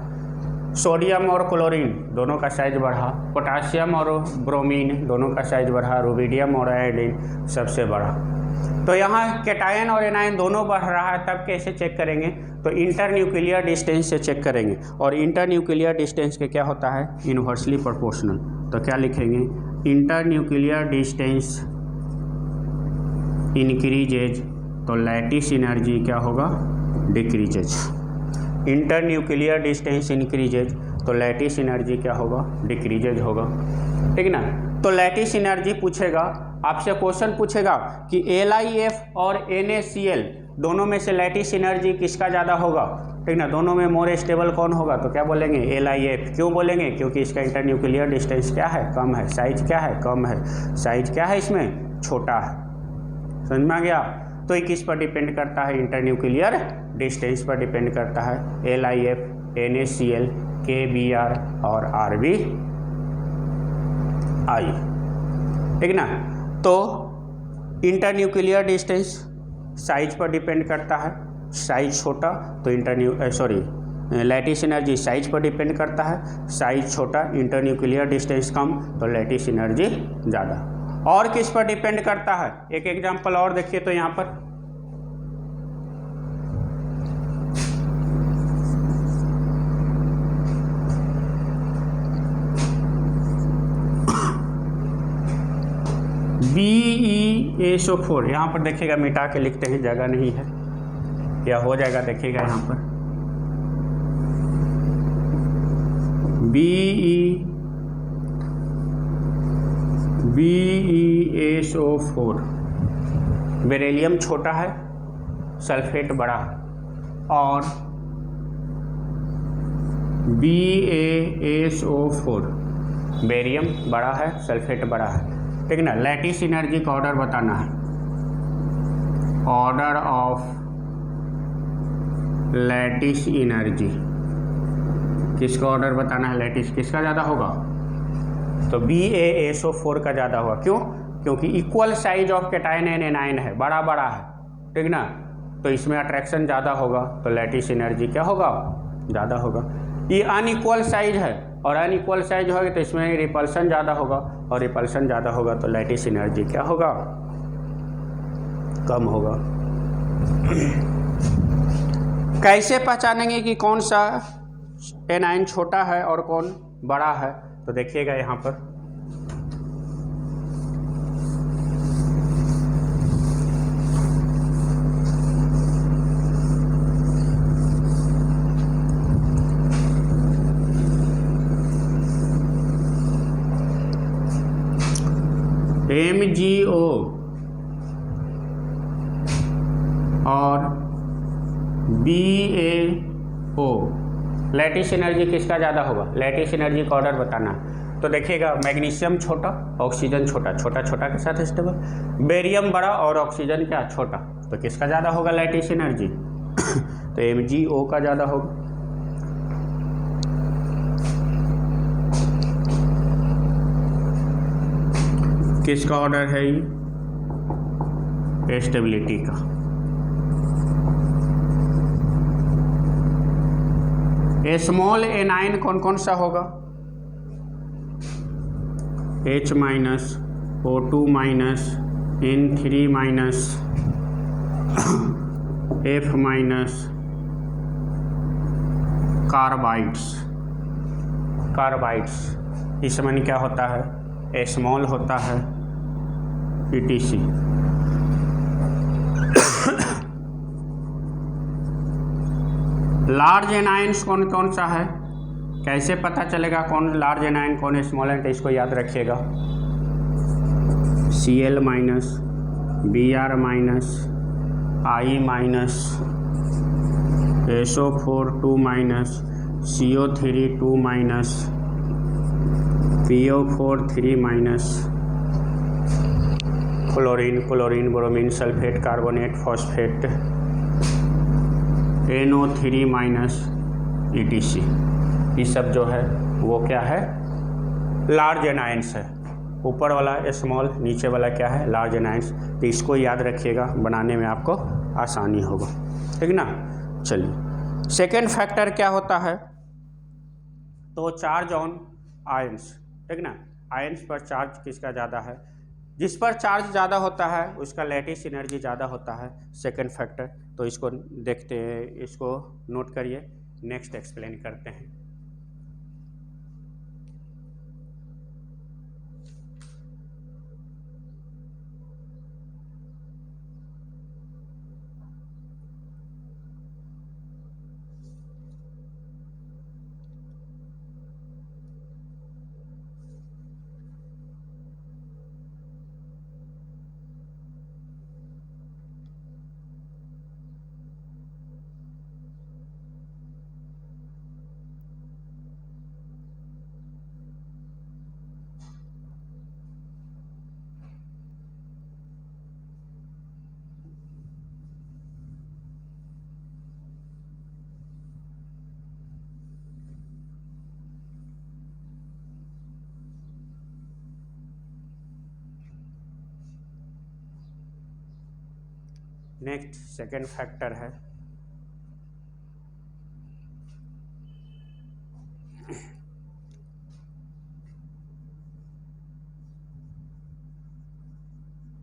Speaker 1: सोडियम और क्लोरीन दोनों का साइज बढ़ा, पोटासियम और ब्रोमीन दोनों का साइज बढ़ा, रुबिडियम और आयोडीन सबसे बड़ा। तो यहाँ कैटायन और एनायन दोनों बढ़ रहा है, तब कैसे चेक करेंगे, तो इंटरन्यूक्लियर डिस्टेंस से चेक करेंगे। और इंटरन्यूक्लियर डिस्टेंस के क्या होता है, इन्वर्सली प्रोपोर्शनल। तो क्या लिखेंगे, इंटरन्यूक्लियर डिस्टेंस इंक्रीजेज, तो लैटिस एनर्जी क्या होगा, डिक्रीजेज। इंटरन्यूक्लियर डिस्टेंस इंक्रीजेज, तो लैटिस एनर्जी क्या होगा, डिक्रीजेज होगा, ठीक ना। तो लैटिस एनर्जी पूछेगा आपसे, क्वेश्चन पूछेगा कि LiF और NaCl दोनों में से लैटिस एनर्जी किसका ज़्यादा होगा, ठीक ना। दोनों में मोर स्टेबल कौन होगा, तो क्या बोलेंगे, LiF। क्यों बोलेंगे, क्योंकि इसका इंटरन्यूक्लियर डिस्टेंस क्या है, कम है, साइज क्या है, कम है, साइज क्या है इसमें, छोटा है। समझ में आ गया। तो ये किस पर डिपेंड करता है, इंटरन्यूक्लियर डिस्टेंस पर डिपेंड करता है। LiF, NaCl, KBr और RBI, ठीक ना। तो इंटरन्यूक्लियर डिस्टेंस साइज पर डिपेंड करता है, साइज छोटा तो लैटिस एनर्जी साइज पर डिपेंड करता है, साइज छोटा इंटरन्यूक्लियर डिस्टेंस कम तो लैटिस एनर्जी ज़्यादा। और किस पर डिपेंड करता है, एक एग्जांपल और देखिए तो यहाँ पर BeSO4, यहाँ पर देखिएगा मिटा के लिखते हैं, जगह नहीं है, या हो जाएगा, देखिएगा यहाँ पर BeSO4, बेरिलियम छोटा है, सल्फेट बड़ा है, और BaSO4, बेरियम बड़ा है, सल्फेट बड़ा है, ठीक ना। लैटिस एनर्जी का ऑर्डर बताना है, ऑर्डर ऑफ लैटिस एनर्जी, किसका ऑर्डर बताना है, लैटिस किसका ज़्यादा होगा, तो BaSO4 का ज़्यादा होगा। क्यों? क्योंकि equal size of cation and anion है, बड़ा बड़ा है, ठीक ना, तो इसमें अट्रैक्शन ज़्यादा होगा, तो लैटिस एनर्जी क्या होगा, ज़्यादा होगा। ये अनइक्वल साइज है और अनइक्वल साइज होगा तो इसमें रिपल्सन ज़्यादा होगा, और रिपल्सन ज़्यादा होगा तो लैटिस एनर्जी क्या होगा, कम होगा। कैसे पहचानेंगे कि कौन सा एनायन छोटा है और कौन बड़ा है, तो देखिएगा यहाँ पर MgO और BaO, लैटिस एनर्जी किसका ज़्यादा होगा, लैटिस एनर्जी का ऑर्डर बताना है। तो देखिएगा मैग्नीशियम छोटा, ऑक्सीजन छोटा, छोटा छोटा के साथ स्टेबल, बेरियम बड़ा और ऑक्सीजन क्या छोटा, तो किसका ज़्यादा होगा लैटिस एनर्जी तो MgO का ज़्यादा होगा। किसका ऑर्डर है ये, स्टेबिलिटी का। स्मॉल एनायन कौन कौन सा होगा, H minus, O2 minus, N3 minus, F minus, carbides, इसमें क्या होता है, स्मॉल होता है, ETC। लार्ज एनायंस कौन कौन सा है, कैसे पता चलेगा कौन लार्ज एनायन कौन स्मॉल है, तो इसको याद रखिएगा, Cl minus, Br minus, I minus, SO4 2 minus, CO3 2 minus, PO4 3 minus, chlorine, bromine, sulphate, carbonate, phosphate, NO3 minus, ETC। ये सब जो है वो क्या है, लार्ज एनायंस है। ऊपर वाला स्मॉल, नीचे वाला क्या है, लार्ज एनायंस। तो इसको याद रखिएगा, बनाने में आपको आसानी होगा, ठीक ना। चलिए सेकेंड फैक्टर क्या होता है, तो चार्ज ऑन आयंस, ठीक ना। आयंस पर चार्ज किसका ज़्यादा है, जिस पर चार्ज ज़्यादा होता है उसका लैटिस एनर्जी ज़्यादा होता है, सेकंड फैक्टर। तो इसको देखते हैं, इसको नोट करिए, नेक्स्ट एक्सप्लेन करते हैं। नेक्स्ट सेकेंड फैक्टर है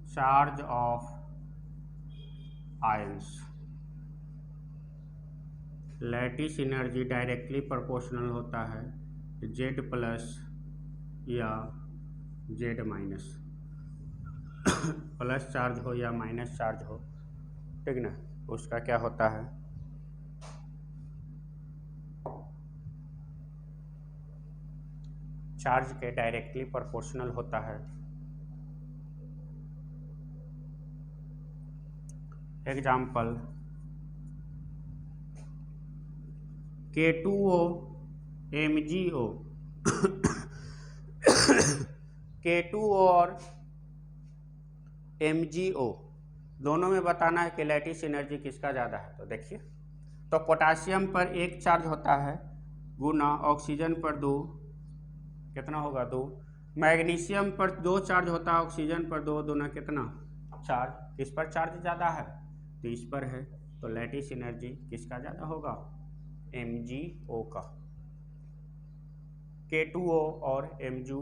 Speaker 1: charge of ions. Lattice energy directly proportional होता है Z प्लस या Z माइनस, प्लस चार्ज हो या माइनस चार्ज हो, ठीक ना, उसका क्या होता है, चार्ज के डायरेक्टली प्रोपोर्शनल होता है। एग्जाम्पल K2O MgO K2O और MgO दोनों में बताना है कि लैटिस एनर्जी किसका ज़्यादा है। तो देखिए, तो पोटासियम पर एक चार्ज होता है गुना ऑक्सीजन पर 2, कितना होगा 2। मैग्नीशियम पर 2 चार्ज होता है, ऑक्सीजन पर 2, दूना कितना 4। किस पर चार्ज ज़्यादा है, तो इस पर है। तो लैटिस एनर्जी किसका ज़्यादा होगा, MgO का। K2O और MgO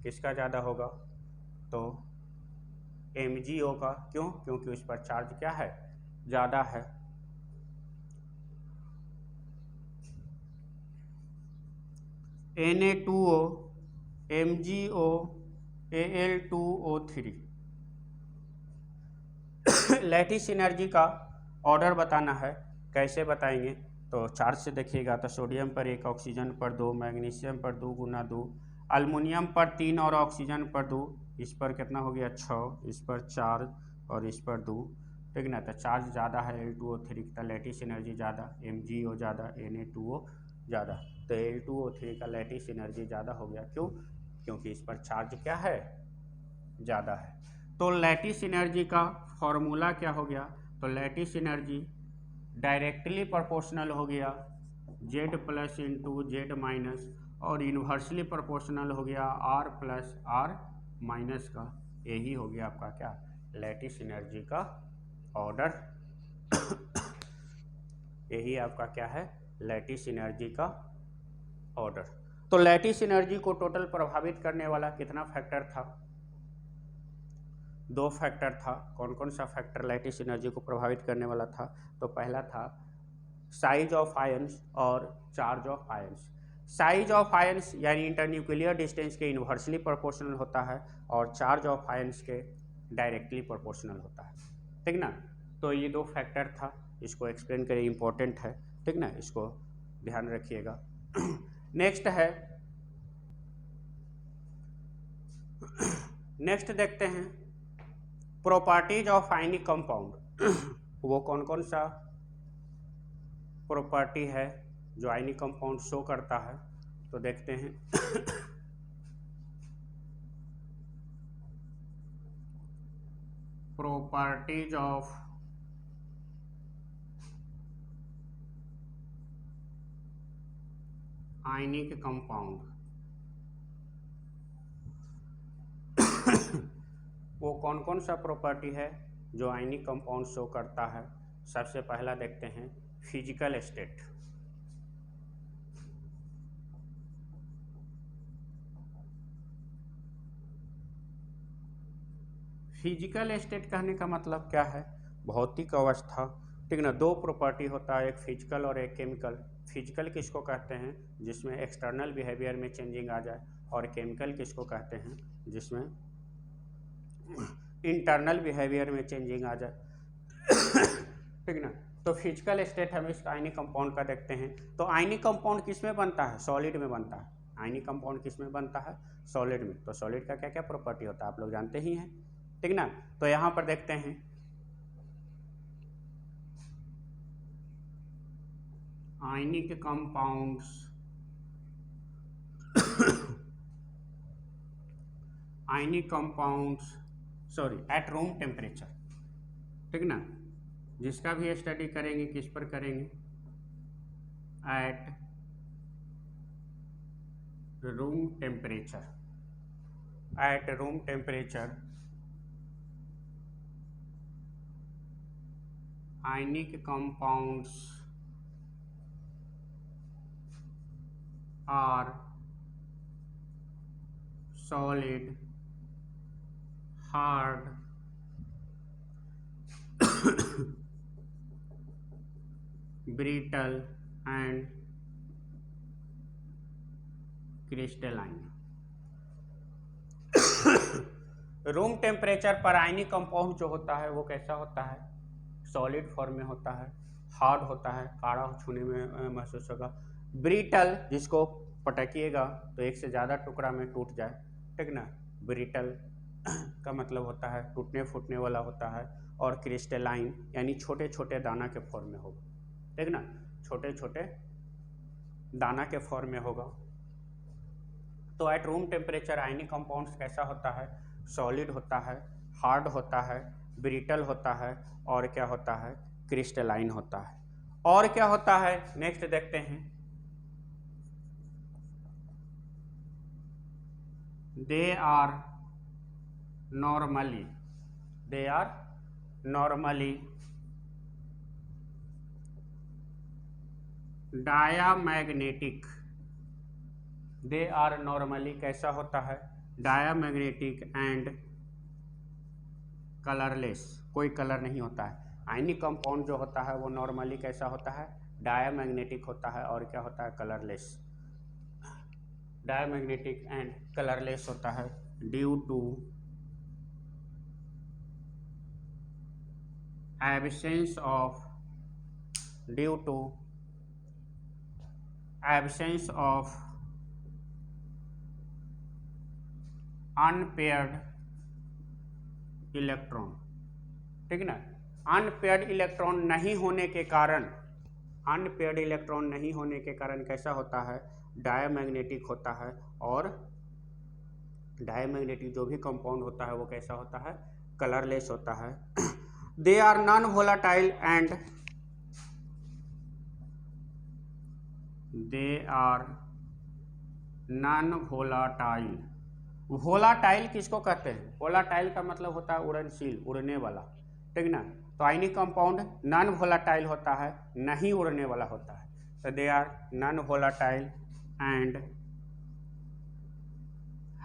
Speaker 1: किसका ज़्यादा होगा, तो MgO का। क्यों, क्योंकि उस पर चार्ज क्या है, ज़्यादा है। Na2O MgO Al2O3 lattice energy का ऑर्डर बताना है। कैसे बताएंगे, तो चार्ज से देखिएगा तो सोडियम पर 1, ऑक्सीजन पर 2, मैग्नीशियम पर 2 गुना 2, अल्मुनियम पर 3 और ऑक्सीजन पर 2, इस पर कितना हो गया 6, इस पर 4 और इस पर 2, ठीक ना। तो चार्ज ज़्यादा है Al2O3 का, लैटिस एनर्जी ज़्यादा, MgO ज़्यादा, Na2O ज़्यादा। तो Al2O3 का लैटिस एनर्जी ज़्यादा हो गया। क्यों, क्योंकि इस पर चार्ज क्या है, ज़्यादा है। तो लैटिस एनर्जी का फॉर्मूला क्या हो गया, तो लैटिस एनर्जी डायरेक्टली प्रोपोर्शनल हो गया Z plus into Z minus, और इन्वर्सली प्रोपोर्शनल हो गया R प्लस R माइनस का। यही हो गया आपका क्या, लैटिस एनर्जी का ऑर्डर। यही आपका क्या है, लैटिस एनर्जी का ऑर्डर। तो लैटिस एनर्जी को टोटल प्रभावित करने वाला कितना फैक्टर था, 2 फैक्टर था। कौन कौन सा फैक्टर लैटिस एनर्जी को प्रभावित करने वाला था, तो पहला था साइज ऑफ आयंस और charge of ions. Size of ions यानी इंटरन्यूक्लियर डिस्टेंस के इन्वर्सली प्रोपोर्शनल होता है, और चार्ज ऑफ आयंस के डायरेक्टली प्रोपोर्शनल होता है, ठीक ना। तो ये 2 फैक्टर था, इसको एक्सप्लेन करिए, इंपॉर्टेंट है, ठीक ना, इसको ध्यान रखिएगा। नेक्स्ट है, नेक्स्ट देखते हैं प्रॉपर्टीज ऑफ आयनिक कंपाउंड। वो कौन कौन सा प्रॉपर्टी है जो आयनिक कंपाउंड शो करता है, तो देखते हैं। Properties of ionic compound. वो कौन कौन सा प्रॉपर्टी है जो आयनिक कंपाउंड शो करता है। सबसे पहला देखते हैं फिजिकल स्टेट। फिजिकल स्टेट कहने का मतलब क्या है, भौतिक अवस्था, ठीक ना। 2 प्रॉपर्टी होता है, एक फिजिकल और एक केमिकल। फिजिकल किसको कहते हैं, जिसमें एक्सटर्नल बिहेवियर में चेंजिंग आ जाए, और केमिकल किसको कहते हैं, जिसमें इंटरनल बिहेवियर में चेंजिंग आ जाए, ठीक ना। तो फिजिकल स्टेट हम इस आयनिक कंपाउंड का देखते हैं। तो आयनिक कंपाउंड किस में बनता है, सॉलिड में बनता है। आयनिक कंपाउंड किस में बनता है, सॉलिड में। तो सॉलिड का क्या क्या प्रॉपर्टी होता है आप लोग जानते ही हैं, ठीक ना। तो यहां पर देखते हैं ionic compounds ionic compounds at room temperature, ठीक ना। जिसका भी स्टडी करेंगे किस पर करेंगे, at room temperature. At room temperature ionic compounds are solid, hard, brittle and crystalline। Room temperature पर आयनिक कंपाउंड जो होता है वो कैसा होता है? सॉलिड फॉर्म में होता है, हार्ड होता है, काढ़ा छूने में महसूस होगा, ब्रिटल जिसको पटकिएगा तो एक से ज़्यादा टुकड़ा में टूट जाए, ठीक ना, ब्रिटल का मतलब होता है टूटने फूटने वाला होता है, और क्रिस्टलाइन यानी छोटे छोटे दाना के फॉर्म में होगा, ठीक ना, छोटे छोटे दाना के फॉर्म में होगा। तो eight room temperature ionic compounds कैसा होता है? सॉलिड होता है, हार्ड होता है, ब्रिटल होता है, और क्या होता है? क्रिस्टलाइन होता है। और क्या होता है नेक्स्ट देखते हैं। They are normally diamagnetic. They are normally कैसा होता है? डायामैग्नेटिक एंड कलरलेस, कोई कलर नहीं होता है। आयनिक कंपाउंड जो होता है वो नॉर्मली कैसा होता है? डायामैग्नेटिक होता है, और क्या होता है? कलरलेस। डायामैग्नेटिक एंड कलरलेस होता है due to absence of unpaired electron, ठीक ना। अनपेयर्ड इलेक्ट्रॉन नहीं होने के कारण, कैसा होता है? डायामैग्नेटिक होता है, और डायामैग्नेटिक जो भी कंपाउंड होता है वो कैसा होता है? कलरलेस होता है। They are non volatile and volatile किसको कहते हैं? वोलाटाइल का मतलब होता है उड़नशील, उड़ने वाला, ठीक ना। तो आयनिक कंपाउंड नॉन वोलाटाइल होता है, नहीं उड़ने वाला होता है। तो they are non volatile and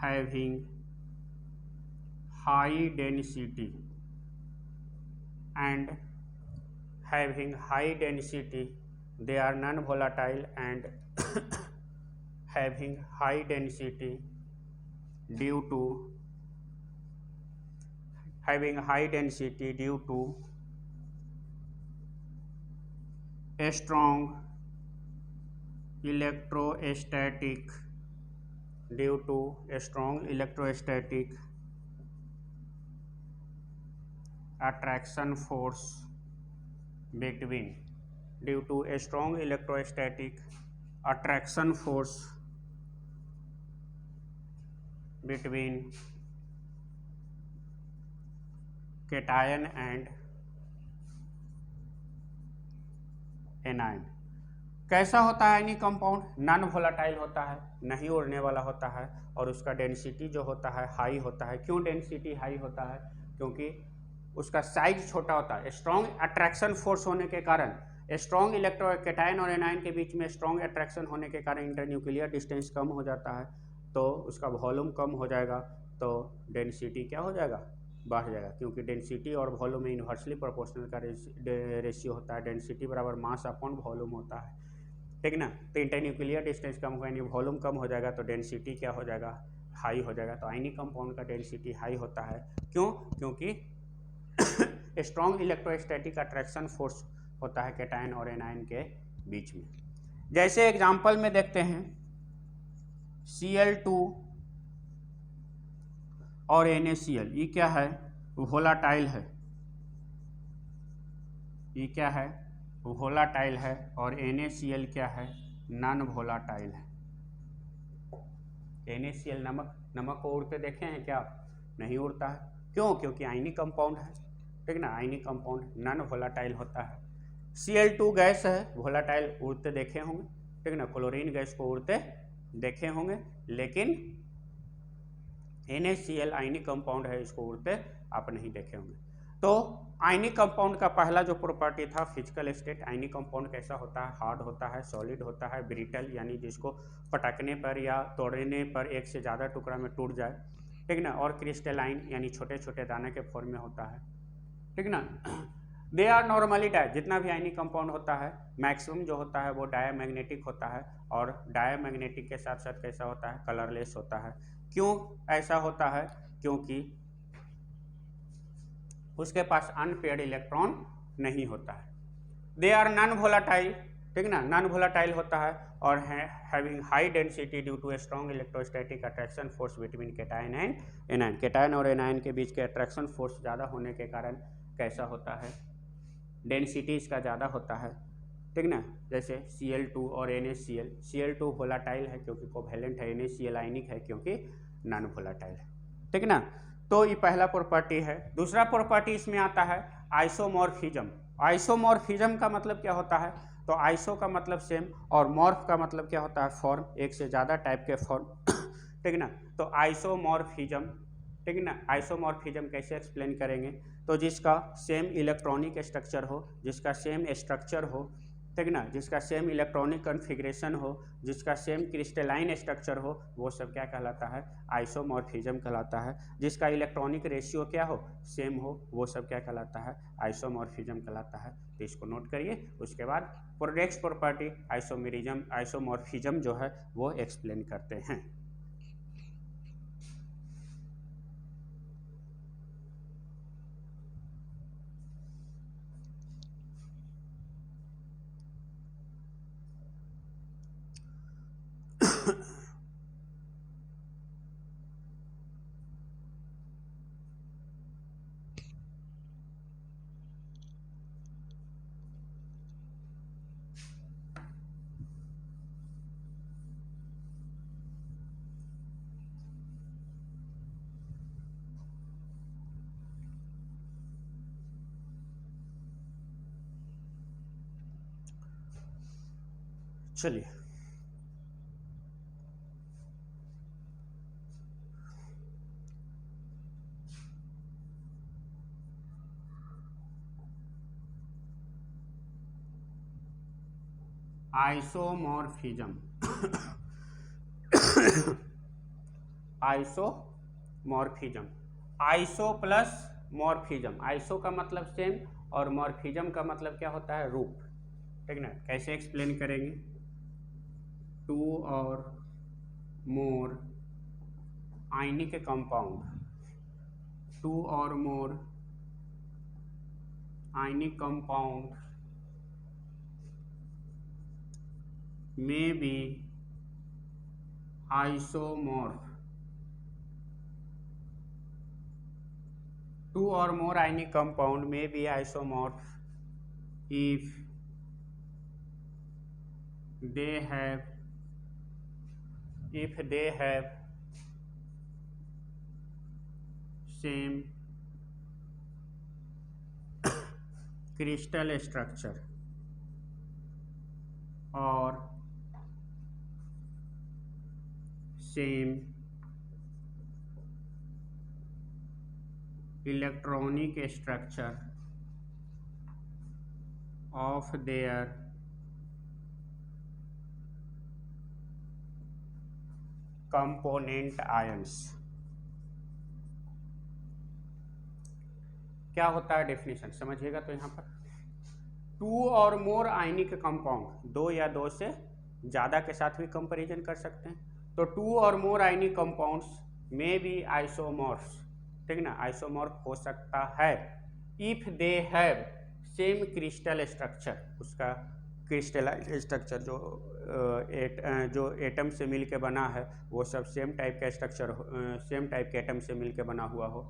Speaker 1: having high density they are non-volatile and having high density due to a strong electrostatic attraction force between cation and anion। कैसा होता है आयनिक कंपाउंड? नॉन वोलाटाइल होता है, नहीं उड़ने वाला होता है, और उसका डेंसिटी जो होता है हाई होता है। क्यों डेंसिटी हाई होता है? क्योंकि उसका साइज छोटा होता है। स्ट्रॉन्ग अट्रैक्शन फोर्स होने के कारण, स्ट्रॉन्ग कैटायन और एनायन के बीच में स्ट्रॉन्ग अट्रैक्शन होने के कारण इंटरन्यूक्लियर डिस्टेंस कम हो जाता है, तो उसका वॉल्यूम कम हो जाएगा, तो डेंसिटी क्या हो जाएगा? बढ़ जाएगा। क्योंकि डेंसिटी और वॉल्यूम में इन्वर्सली प्रोपोर्शनल का रेशियो होता है। डेंसिटी बराबर मास अपॉन वॉल्यूम होता है, ठीक ना। तो इंटरन्यूक्लियर डिस्टेंस कम होगा यानी वॉल्यूम कम हो जाएगा, तो डेंसिटी क्या हो जाएगा? हाई हो जाएगा। तो आयनिक कंपाउंड का डेंसिटी हाई होता है। क्यों? क्योंकि स्ट्रॉन्ग इलेक्ट्रोस्टैटिक अट्रैक्शन फोर्स होता है कैटायन और एनायन के बीच में। जैसे एग्जांपल में देखते हैं, Cl2 और NaCl, ये क्या है? वोलाटाइल है। ये क्या है? वोलाटाइल है। और NaCl क्या है? नॉन वोलाटाइल है। NaCl नमक को उड़ते देखे हैं क्या? नहीं उड़ता है। क्यों? क्योंकि आयनिक कंपाउंड है, ठीक ना। आयनिक कंपाउंड नॉन वोलाटाइल होता है। Cl2 गैस है, वोलाटाइल उड़ते देखे होंगे, ठीक ना। क्लोरीन गैस को उड़ते देखे होंगे, लेकिन NaCl आयनिक कंपाउंड है, इसको उड़ते आप नहीं देखे होंगे। तो आयनिक कंपाउंड का पहला जो प्रॉपर्टी था फिजिकल स्टेट, आयनिक कंपाउंड कैसा होता है, हार्ड होता है, सॉलिड होता है, ब्रिटल यानी जिसको पटकने पर या तोड़ने पर एक से ज़्यादा टुकड़ा में टूट जाए, ठीक ना, और क्रिस्टलाइन यानी छोटे छोटे दाने के फॉर्म में होता है, ठीक ना। दे आर नॉर्मली जितना भी आयनिक कंपाउंड होता है मैक्सिमम जो होता है वो डायमैग्नेटिक होता है, और डायमैग्नेटिक के साथ साथ कैसा होता है, कलरलेस होता है। क्यों ऐसा होता है, क्योंकि उसके पास अनपेयर्ड इलेक्ट्रॉन नहीं होता है। दे आर नॉन वोलाटाइल, ठीक ना, नॉन वोलाटाइल होता है, और having high density due to strong electrostatic attraction force between cation and anion. Cation और एनायन के बीच के अट्रैक्शन फोर्स ज़्यादा होने के कारण कैसा होता है, डेंसिटी इसका ज़्यादा होता है, ठीक ना। जैसे Cl2 और NaCl, Cl2 वोलाटाइल है क्योंकि कोवैलेंट है, NaCl आयनिक है क्योंकि नॉन वोलाटाइल है, ठीक ना। तो ये पहला प्रॉपर्टी है। दूसरा प्रॉपर्टी इसमें आता है आइसोमॉर्फिज्म। आइसोमॉर्फिज्म का मतलब क्या होता है, तो आइसो का मतलब सेम और मॉर्फ का मतलब क्या होता है, फॉर्म, एक से ज़्यादा टाइप के फॉर्म, ठीक ना। तो आइसोमॉर्फिज्म, ठीक ना, आइसोमॉर्फिज्म कैसे एक्सप्लेन करेंगे, तो जिसका सेम इलेक्ट्रॉनिक स्ट्रक्चर हो, जिसका सेम स्ट्रक्चर हो, ठीक ना, जिसका सेम इलेक्ट्रॉनिक कन्फिग्रेशन हो, जिसका सेम क्रिस्टलाइन स्ट्रक्चर हो, वो सब क्या कहलाता है, आइसोमॉर्फिज्म कहलाता है। जिसका इलेक्ट्रॉनिक रेशियो क्या हो, सेम हो, वो सब क्या कहलाता है, आइसोमॉर्फिज्म कहलाता है। तो इसको नोट करिए। उसके बाद नेक्स्ट प्रॉपर्टी आइसोमेरिज्म, आइसोमॉर्फिज्म जो है वो एक्सप्लेन करते हैं। चलिए, isomorphism. Isomorphism, iso plus morphism, iso का मतलब सेम और मॉर्फिज्म का मतलब क्या होता है, रूप, ठीक ना। कैसे एक्सप्लेन करेंगे, टू और मोर आयनिक कंपाउंड, टू और more ionic compound may be isomorph, two or more ionic compound may be isomorph if they have same crystal structure or same electronic structure of their component ions। क्या होता है definition समझिएगा। तो यहाँ पर to और more ionic compound, दो या दो से ज़्यादा के साथ भी कंपैरिजन कर सकते हैं। तो टू और मोर आयनिक कंपाउंड्स में भी आइसोमॉर्फ्स, ठीक ना, आइसोमॉर्फ हो सकता है if they have same crystal structure, उसका क्रिस्टलाइन स्ट्रक्चर जो एटम से मिल के बना है वो सब सेम टाइप का स्ट्रक्चर, सेम टाइप के एटम से मिल के बना हुआ हो,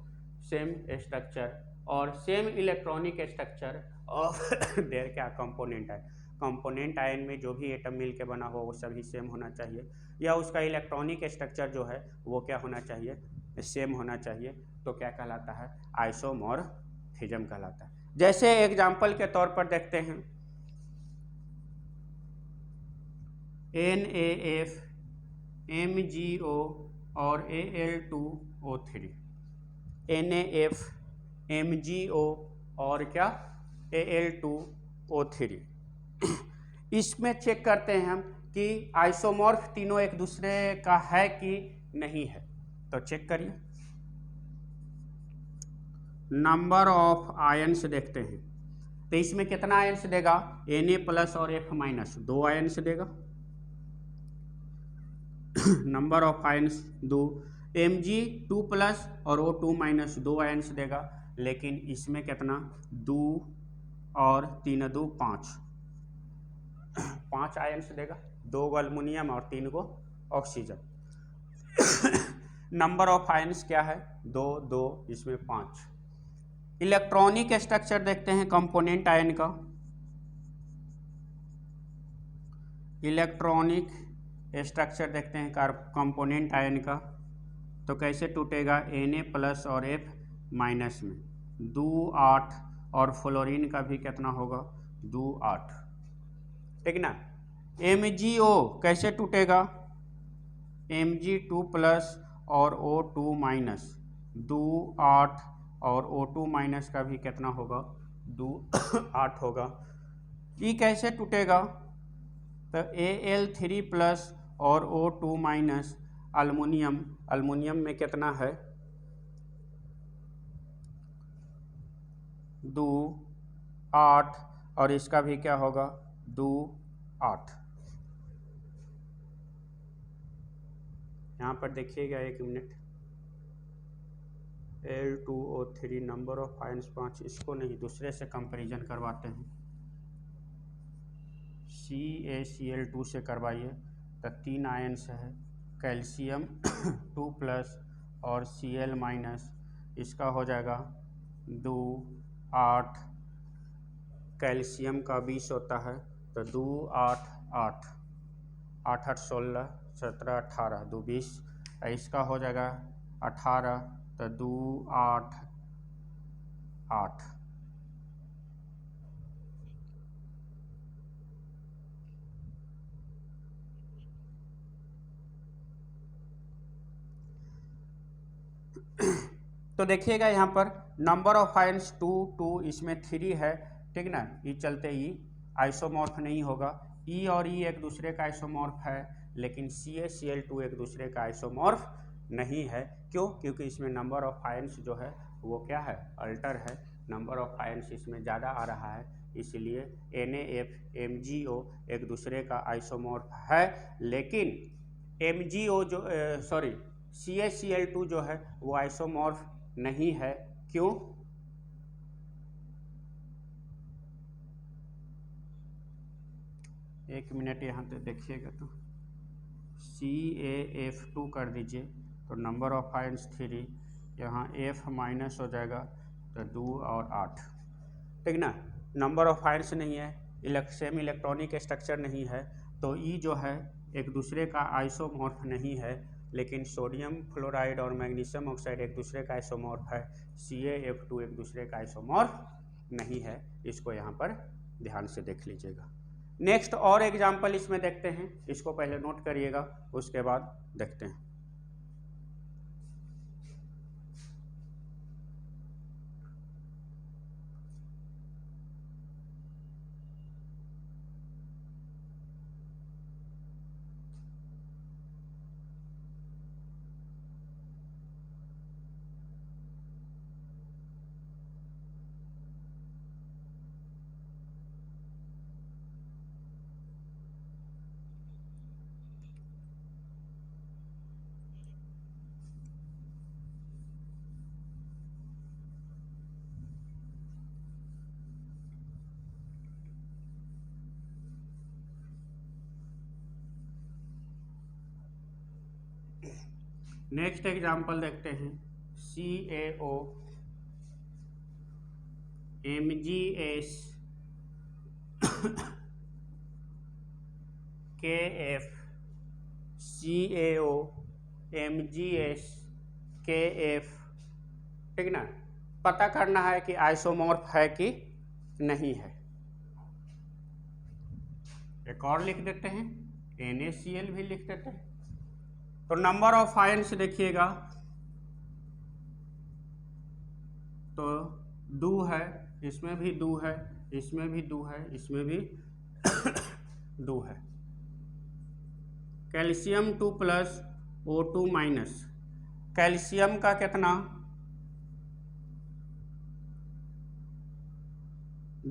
Speaker 1: सेम स्ट्रक्चर और same electronic structure of their क्या कंपोनेंट है, कंपोनेंट आयन में जो भी एटम मिल के बना हो वो सभी सेम होना चाहिए, या उसका इलेक्ट्रॉनिक स्ट्रक्चर जो है वो क्या होना चाहिए, सेम होना चाहिए। तो क्या कहलाता है, आइसोमॉर्फिज्म कहलाता है। जैसे एग्जाम्पल के तौर पर देखते हैं NaF, MgO और Al2O3। NaF MgO और क्या Al2O3। इसमें चेक करते हैं हम कि आइसोमॉर्फ तीनों एक दूसरे का है कि नहीं है, तो चेक करिए। नंबर ऑफ आयंस देखते हैं, तो इसमें कितना आयंस देगा, Na+ और F- 2 आयंस देगा। नंबर ऑफ आयंस 2, Mg2+ और O2- 2 आयंस देगा, लेकिन इसमें कितना 2 और 3 2 5 आयंस देगा, 2 गो अल्युमिनियम और 3 गो ऑक्सीजन। नंबर ऑफ आयंस क्या है 2 2, इसमें 5। इलेक्ट्रॉनिक स्ट्रक्चर देखते हैं कंपोनेंट आयन का। इलेक्ट्रॉनिक स्ट्रक्चर देखते हैं कंपोनेंट आयन का, तो कैसे टूटेगा Na+ और F- में 2 8, और फ्लोरीन का भी कितना होगा 2 8, ठीक ना। MgO कैसे टूटेगा, Mg2+ और O2- 2 8, और O2- का भी कितना होगा 2 8 होगा। ये कैसे टूटेगा, तो Al3+ और O2- अल्युमिनियम में कितना है 2 8, और इसका भी क्या होगा 2 8। यहाँ पर देखिएगा, 1 minute. Al2O3 number of ions 5, इसको नहीं दूसरे से कंपैरिजन करवाते हैं। CaCl2 से करवाइए, तो 3 आयंस है, कैल्शियम 2+ और Cl-, इसका हो जाएगा 2 8, कैल्शियम का 20 होता है, तो 2 8 8 8 8 16 17 18 2 20, इसका हो जाएगा 18, तो 2 8 8। तो देखिएगा यहाँ पर नंबर ऑफ आयंस 2 2, इसमें 3 है, ठीक ना। ये चलते ही आइसोमॉर्फ नहीं होगा। E और E एक दूसरे का आइसोमॉर्फ है, लेकिन CaCl2 एक दूसरे का आइसोमॉर्फ नहीं है। क्यों, क्योंकि इसमें नंबर ऑफ आयंस जो है वो क्या है, अल्टर है, नंबर ऑफ आयंस इसमें ज़्यादा आ रहा है, इसलिए NaF MgO एक दूसरे का आइसोमॉर्फ है। लेकिन MgO जो CaCl2 जो है वो आइसोमॉर्फ नहीं है। क्यों, एक मिनट यहाँ पे देखिएगा, तो CaF2 कर दीजिए, तो नंबर ऑफ आयंस 3, यहाँ F- हो जाएगा, तो 2 और 8, ठीक ना। नंबर ऑफ आयंस नहीं है, सेम इलेक्ट्रॉनिक स्ट्रक्चर नहीं है, तो E जो है एक दूसरे का आइसोमॉर्फ नहीं है। लेकिन सोडियम फ्लोराइड और मैग्नीशियम ऑक्साइड एक दूसरे का आइसोमॉर्फ है, CaF2 एक दूसरे का आइसोमॉर्फ नहीं है। इसको यहाँ पर ध्यान से देख लीजिएगा। नेक्स्ट और एग्जाम्पल इसमें देखते हैं, इसको पहले नोट करिएगा, उसके बाद देखते हैं। नेक्स्ट एग्जाम्पल देखते हैं, CaO MgS KF CaO MgS KF, ठीक ना। पता करना है कि आइसोमॉर्फ है कि नहीं है। एक और लिख देते हैं, NaCl भी लिख देते हैं। तो नंबर ऑफ आयंस देखिएगा, तो दो है, इसमें भी दो है, इसमें भी दो है, इसमें भी दो है। Calcium 2 plus O2 minus, calcium का कितना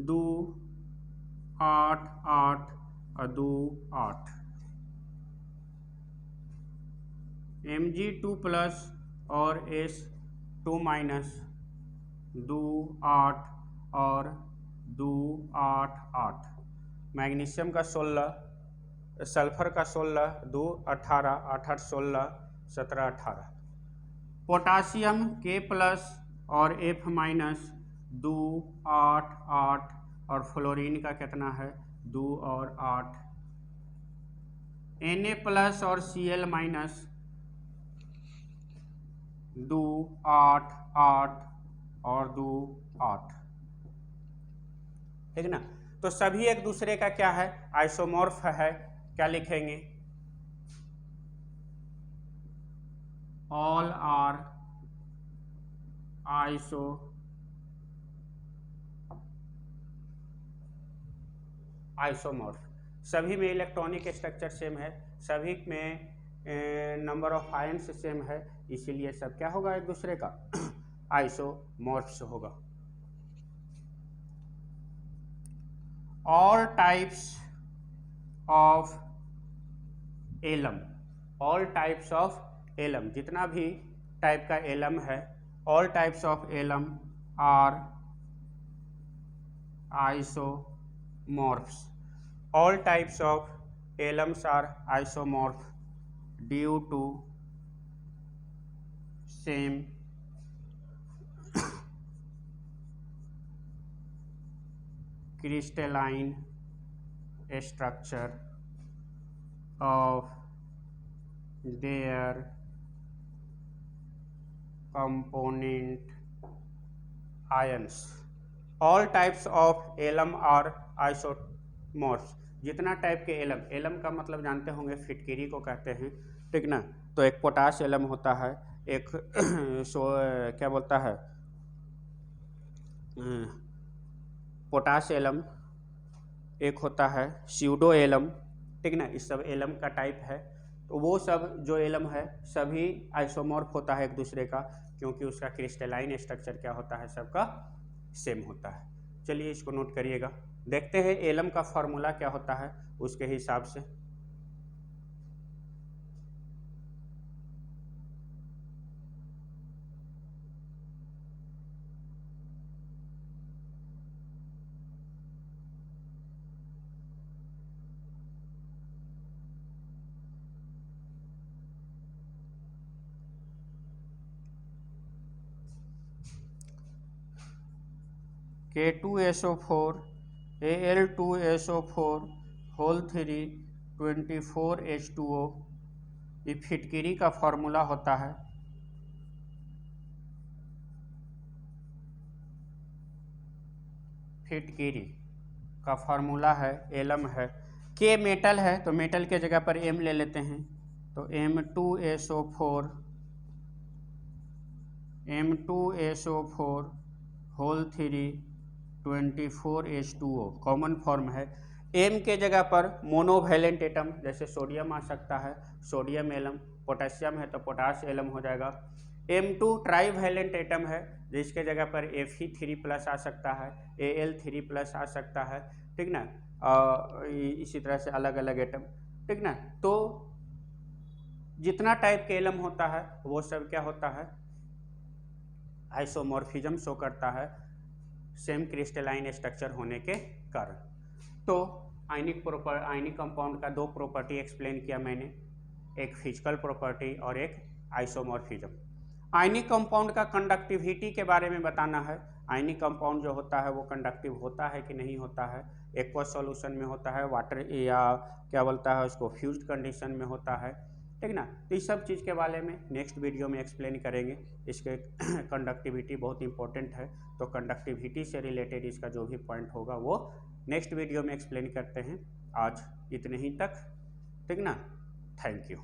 Speaker 1: 2 8 8 और 2 8, Mg2 प्लस और S2 माइनस 2 8 और 2 8 8, मैग्नीशियम का 16, सल्फर का 16, 2 18 8 8 16 17 18, पोटासियम K प्लस और F माइनस 2 8 8 और फ्लोरीन का कितना है 2 और 8, Na प्लस और Cl माइनस 2 8 8 और 2 8, ठीक ना। तो सभी एक दूसरे का क्या है आइसोमॉर्फ है। क्या लिखेंगे, ऑल आर आइसोमॉर्फ, सभी में इलेक्ट्रॉनिक स्ट्रक्चर सेम है, सभी में नंबर ऑफ आयन्स सेम है, इसीलिए सब क्या होगा एक दूसरे का आइसोमॉर्फ्स होगा। All types of alum, all types of alum, जितना भी टाइप का एलम है, all types of alum are isomorphs, all types of alums are isomorph due to same crystalline structure of their component ions. All types of alum are isomorphs, जितना type के alum, alum का मतलब जानते होंगे फिटकिरी को कहते हैं, ठीक ना। तो एक पोटाश एलम होता है, एक क्या बोलता है पोटाश एलम, एक होता है स्यूडो एलम, ठीक ना। इस सब एलम का टाइप है। तो वो सब जो एलम है सभी आइसोमॉर्फ होता है एक दूसरे का, क्योंकि उसका क्रिस्टलाइन स्ट्रक्चर क्या होता है सबका सेम होता है। चलिए इसको नोट करिएगा, देखते हैं एलम का फॉर्मूला क्या होता है उसके हिसाब से। K2SO4 Al2SO4 होल 3 24H2O, ये फिटकिरी का फॉर्मूला होता है। फिटकिरी का फॉर्मूला है, एलम है, के मेटल है तो मेटल के जगह पर एम ले लेते हैं, तो M2SO4 whole 3 24H2O common form है। एम के जगह पर मोनोवैलेंट एटम जैसे सोडियम आ सकता है, सोडियम एलम, पोटेशियम है तो पोटाश एलम हो जाएगा। M2 ट्राईवैलेंट एटम है जिसके जगह पर Fe3+ आ सकता है, Al3+ आ सकता है, ठीक ना। इसी तरह से अलग अलग एटम, ठीक ना। तो जितना टाइप के एलम होता है वो सब क्या होता है आइसोमॉर्फिज्म शो करता है, सेम क्रिस्टलाइन स्ट्रक्चर होने के कारण। तो आयनिक कंपाउंड का दो प्रॉपर्टी एक्सप्लेन किया मैंने, एक फिजिकल प्रॉपर्टी और एक आइसोमॉर्फिज्म। आयनिक कंपाउंड का कंडक्टिविटी के बारे में बताना है। आयनिक कंपाउंड जो होता है वो कंडक्टिव होता है कि नहीं होता है, एक्वस सॉल्यूशन में होता है, वाटर या क्या बोलता है उसको फ्यूज्ड कंडीशन में होता है, ठीक ना। तो इस सब चीज़ के बारे में नेक्स्ट वीडियो में एक्सप्लेन करेंगे। इसके कंडक्टिविटी बहुत इंपॉर्टेंट है, तो कंडक्टिविटी से रिलेटेड इसका जो भी पॉइंट होगा वो नेक्स्ट वीडियो में एक्सप्लेन करते हैं। आज इतने ही तक, ठीक ना। Thank you.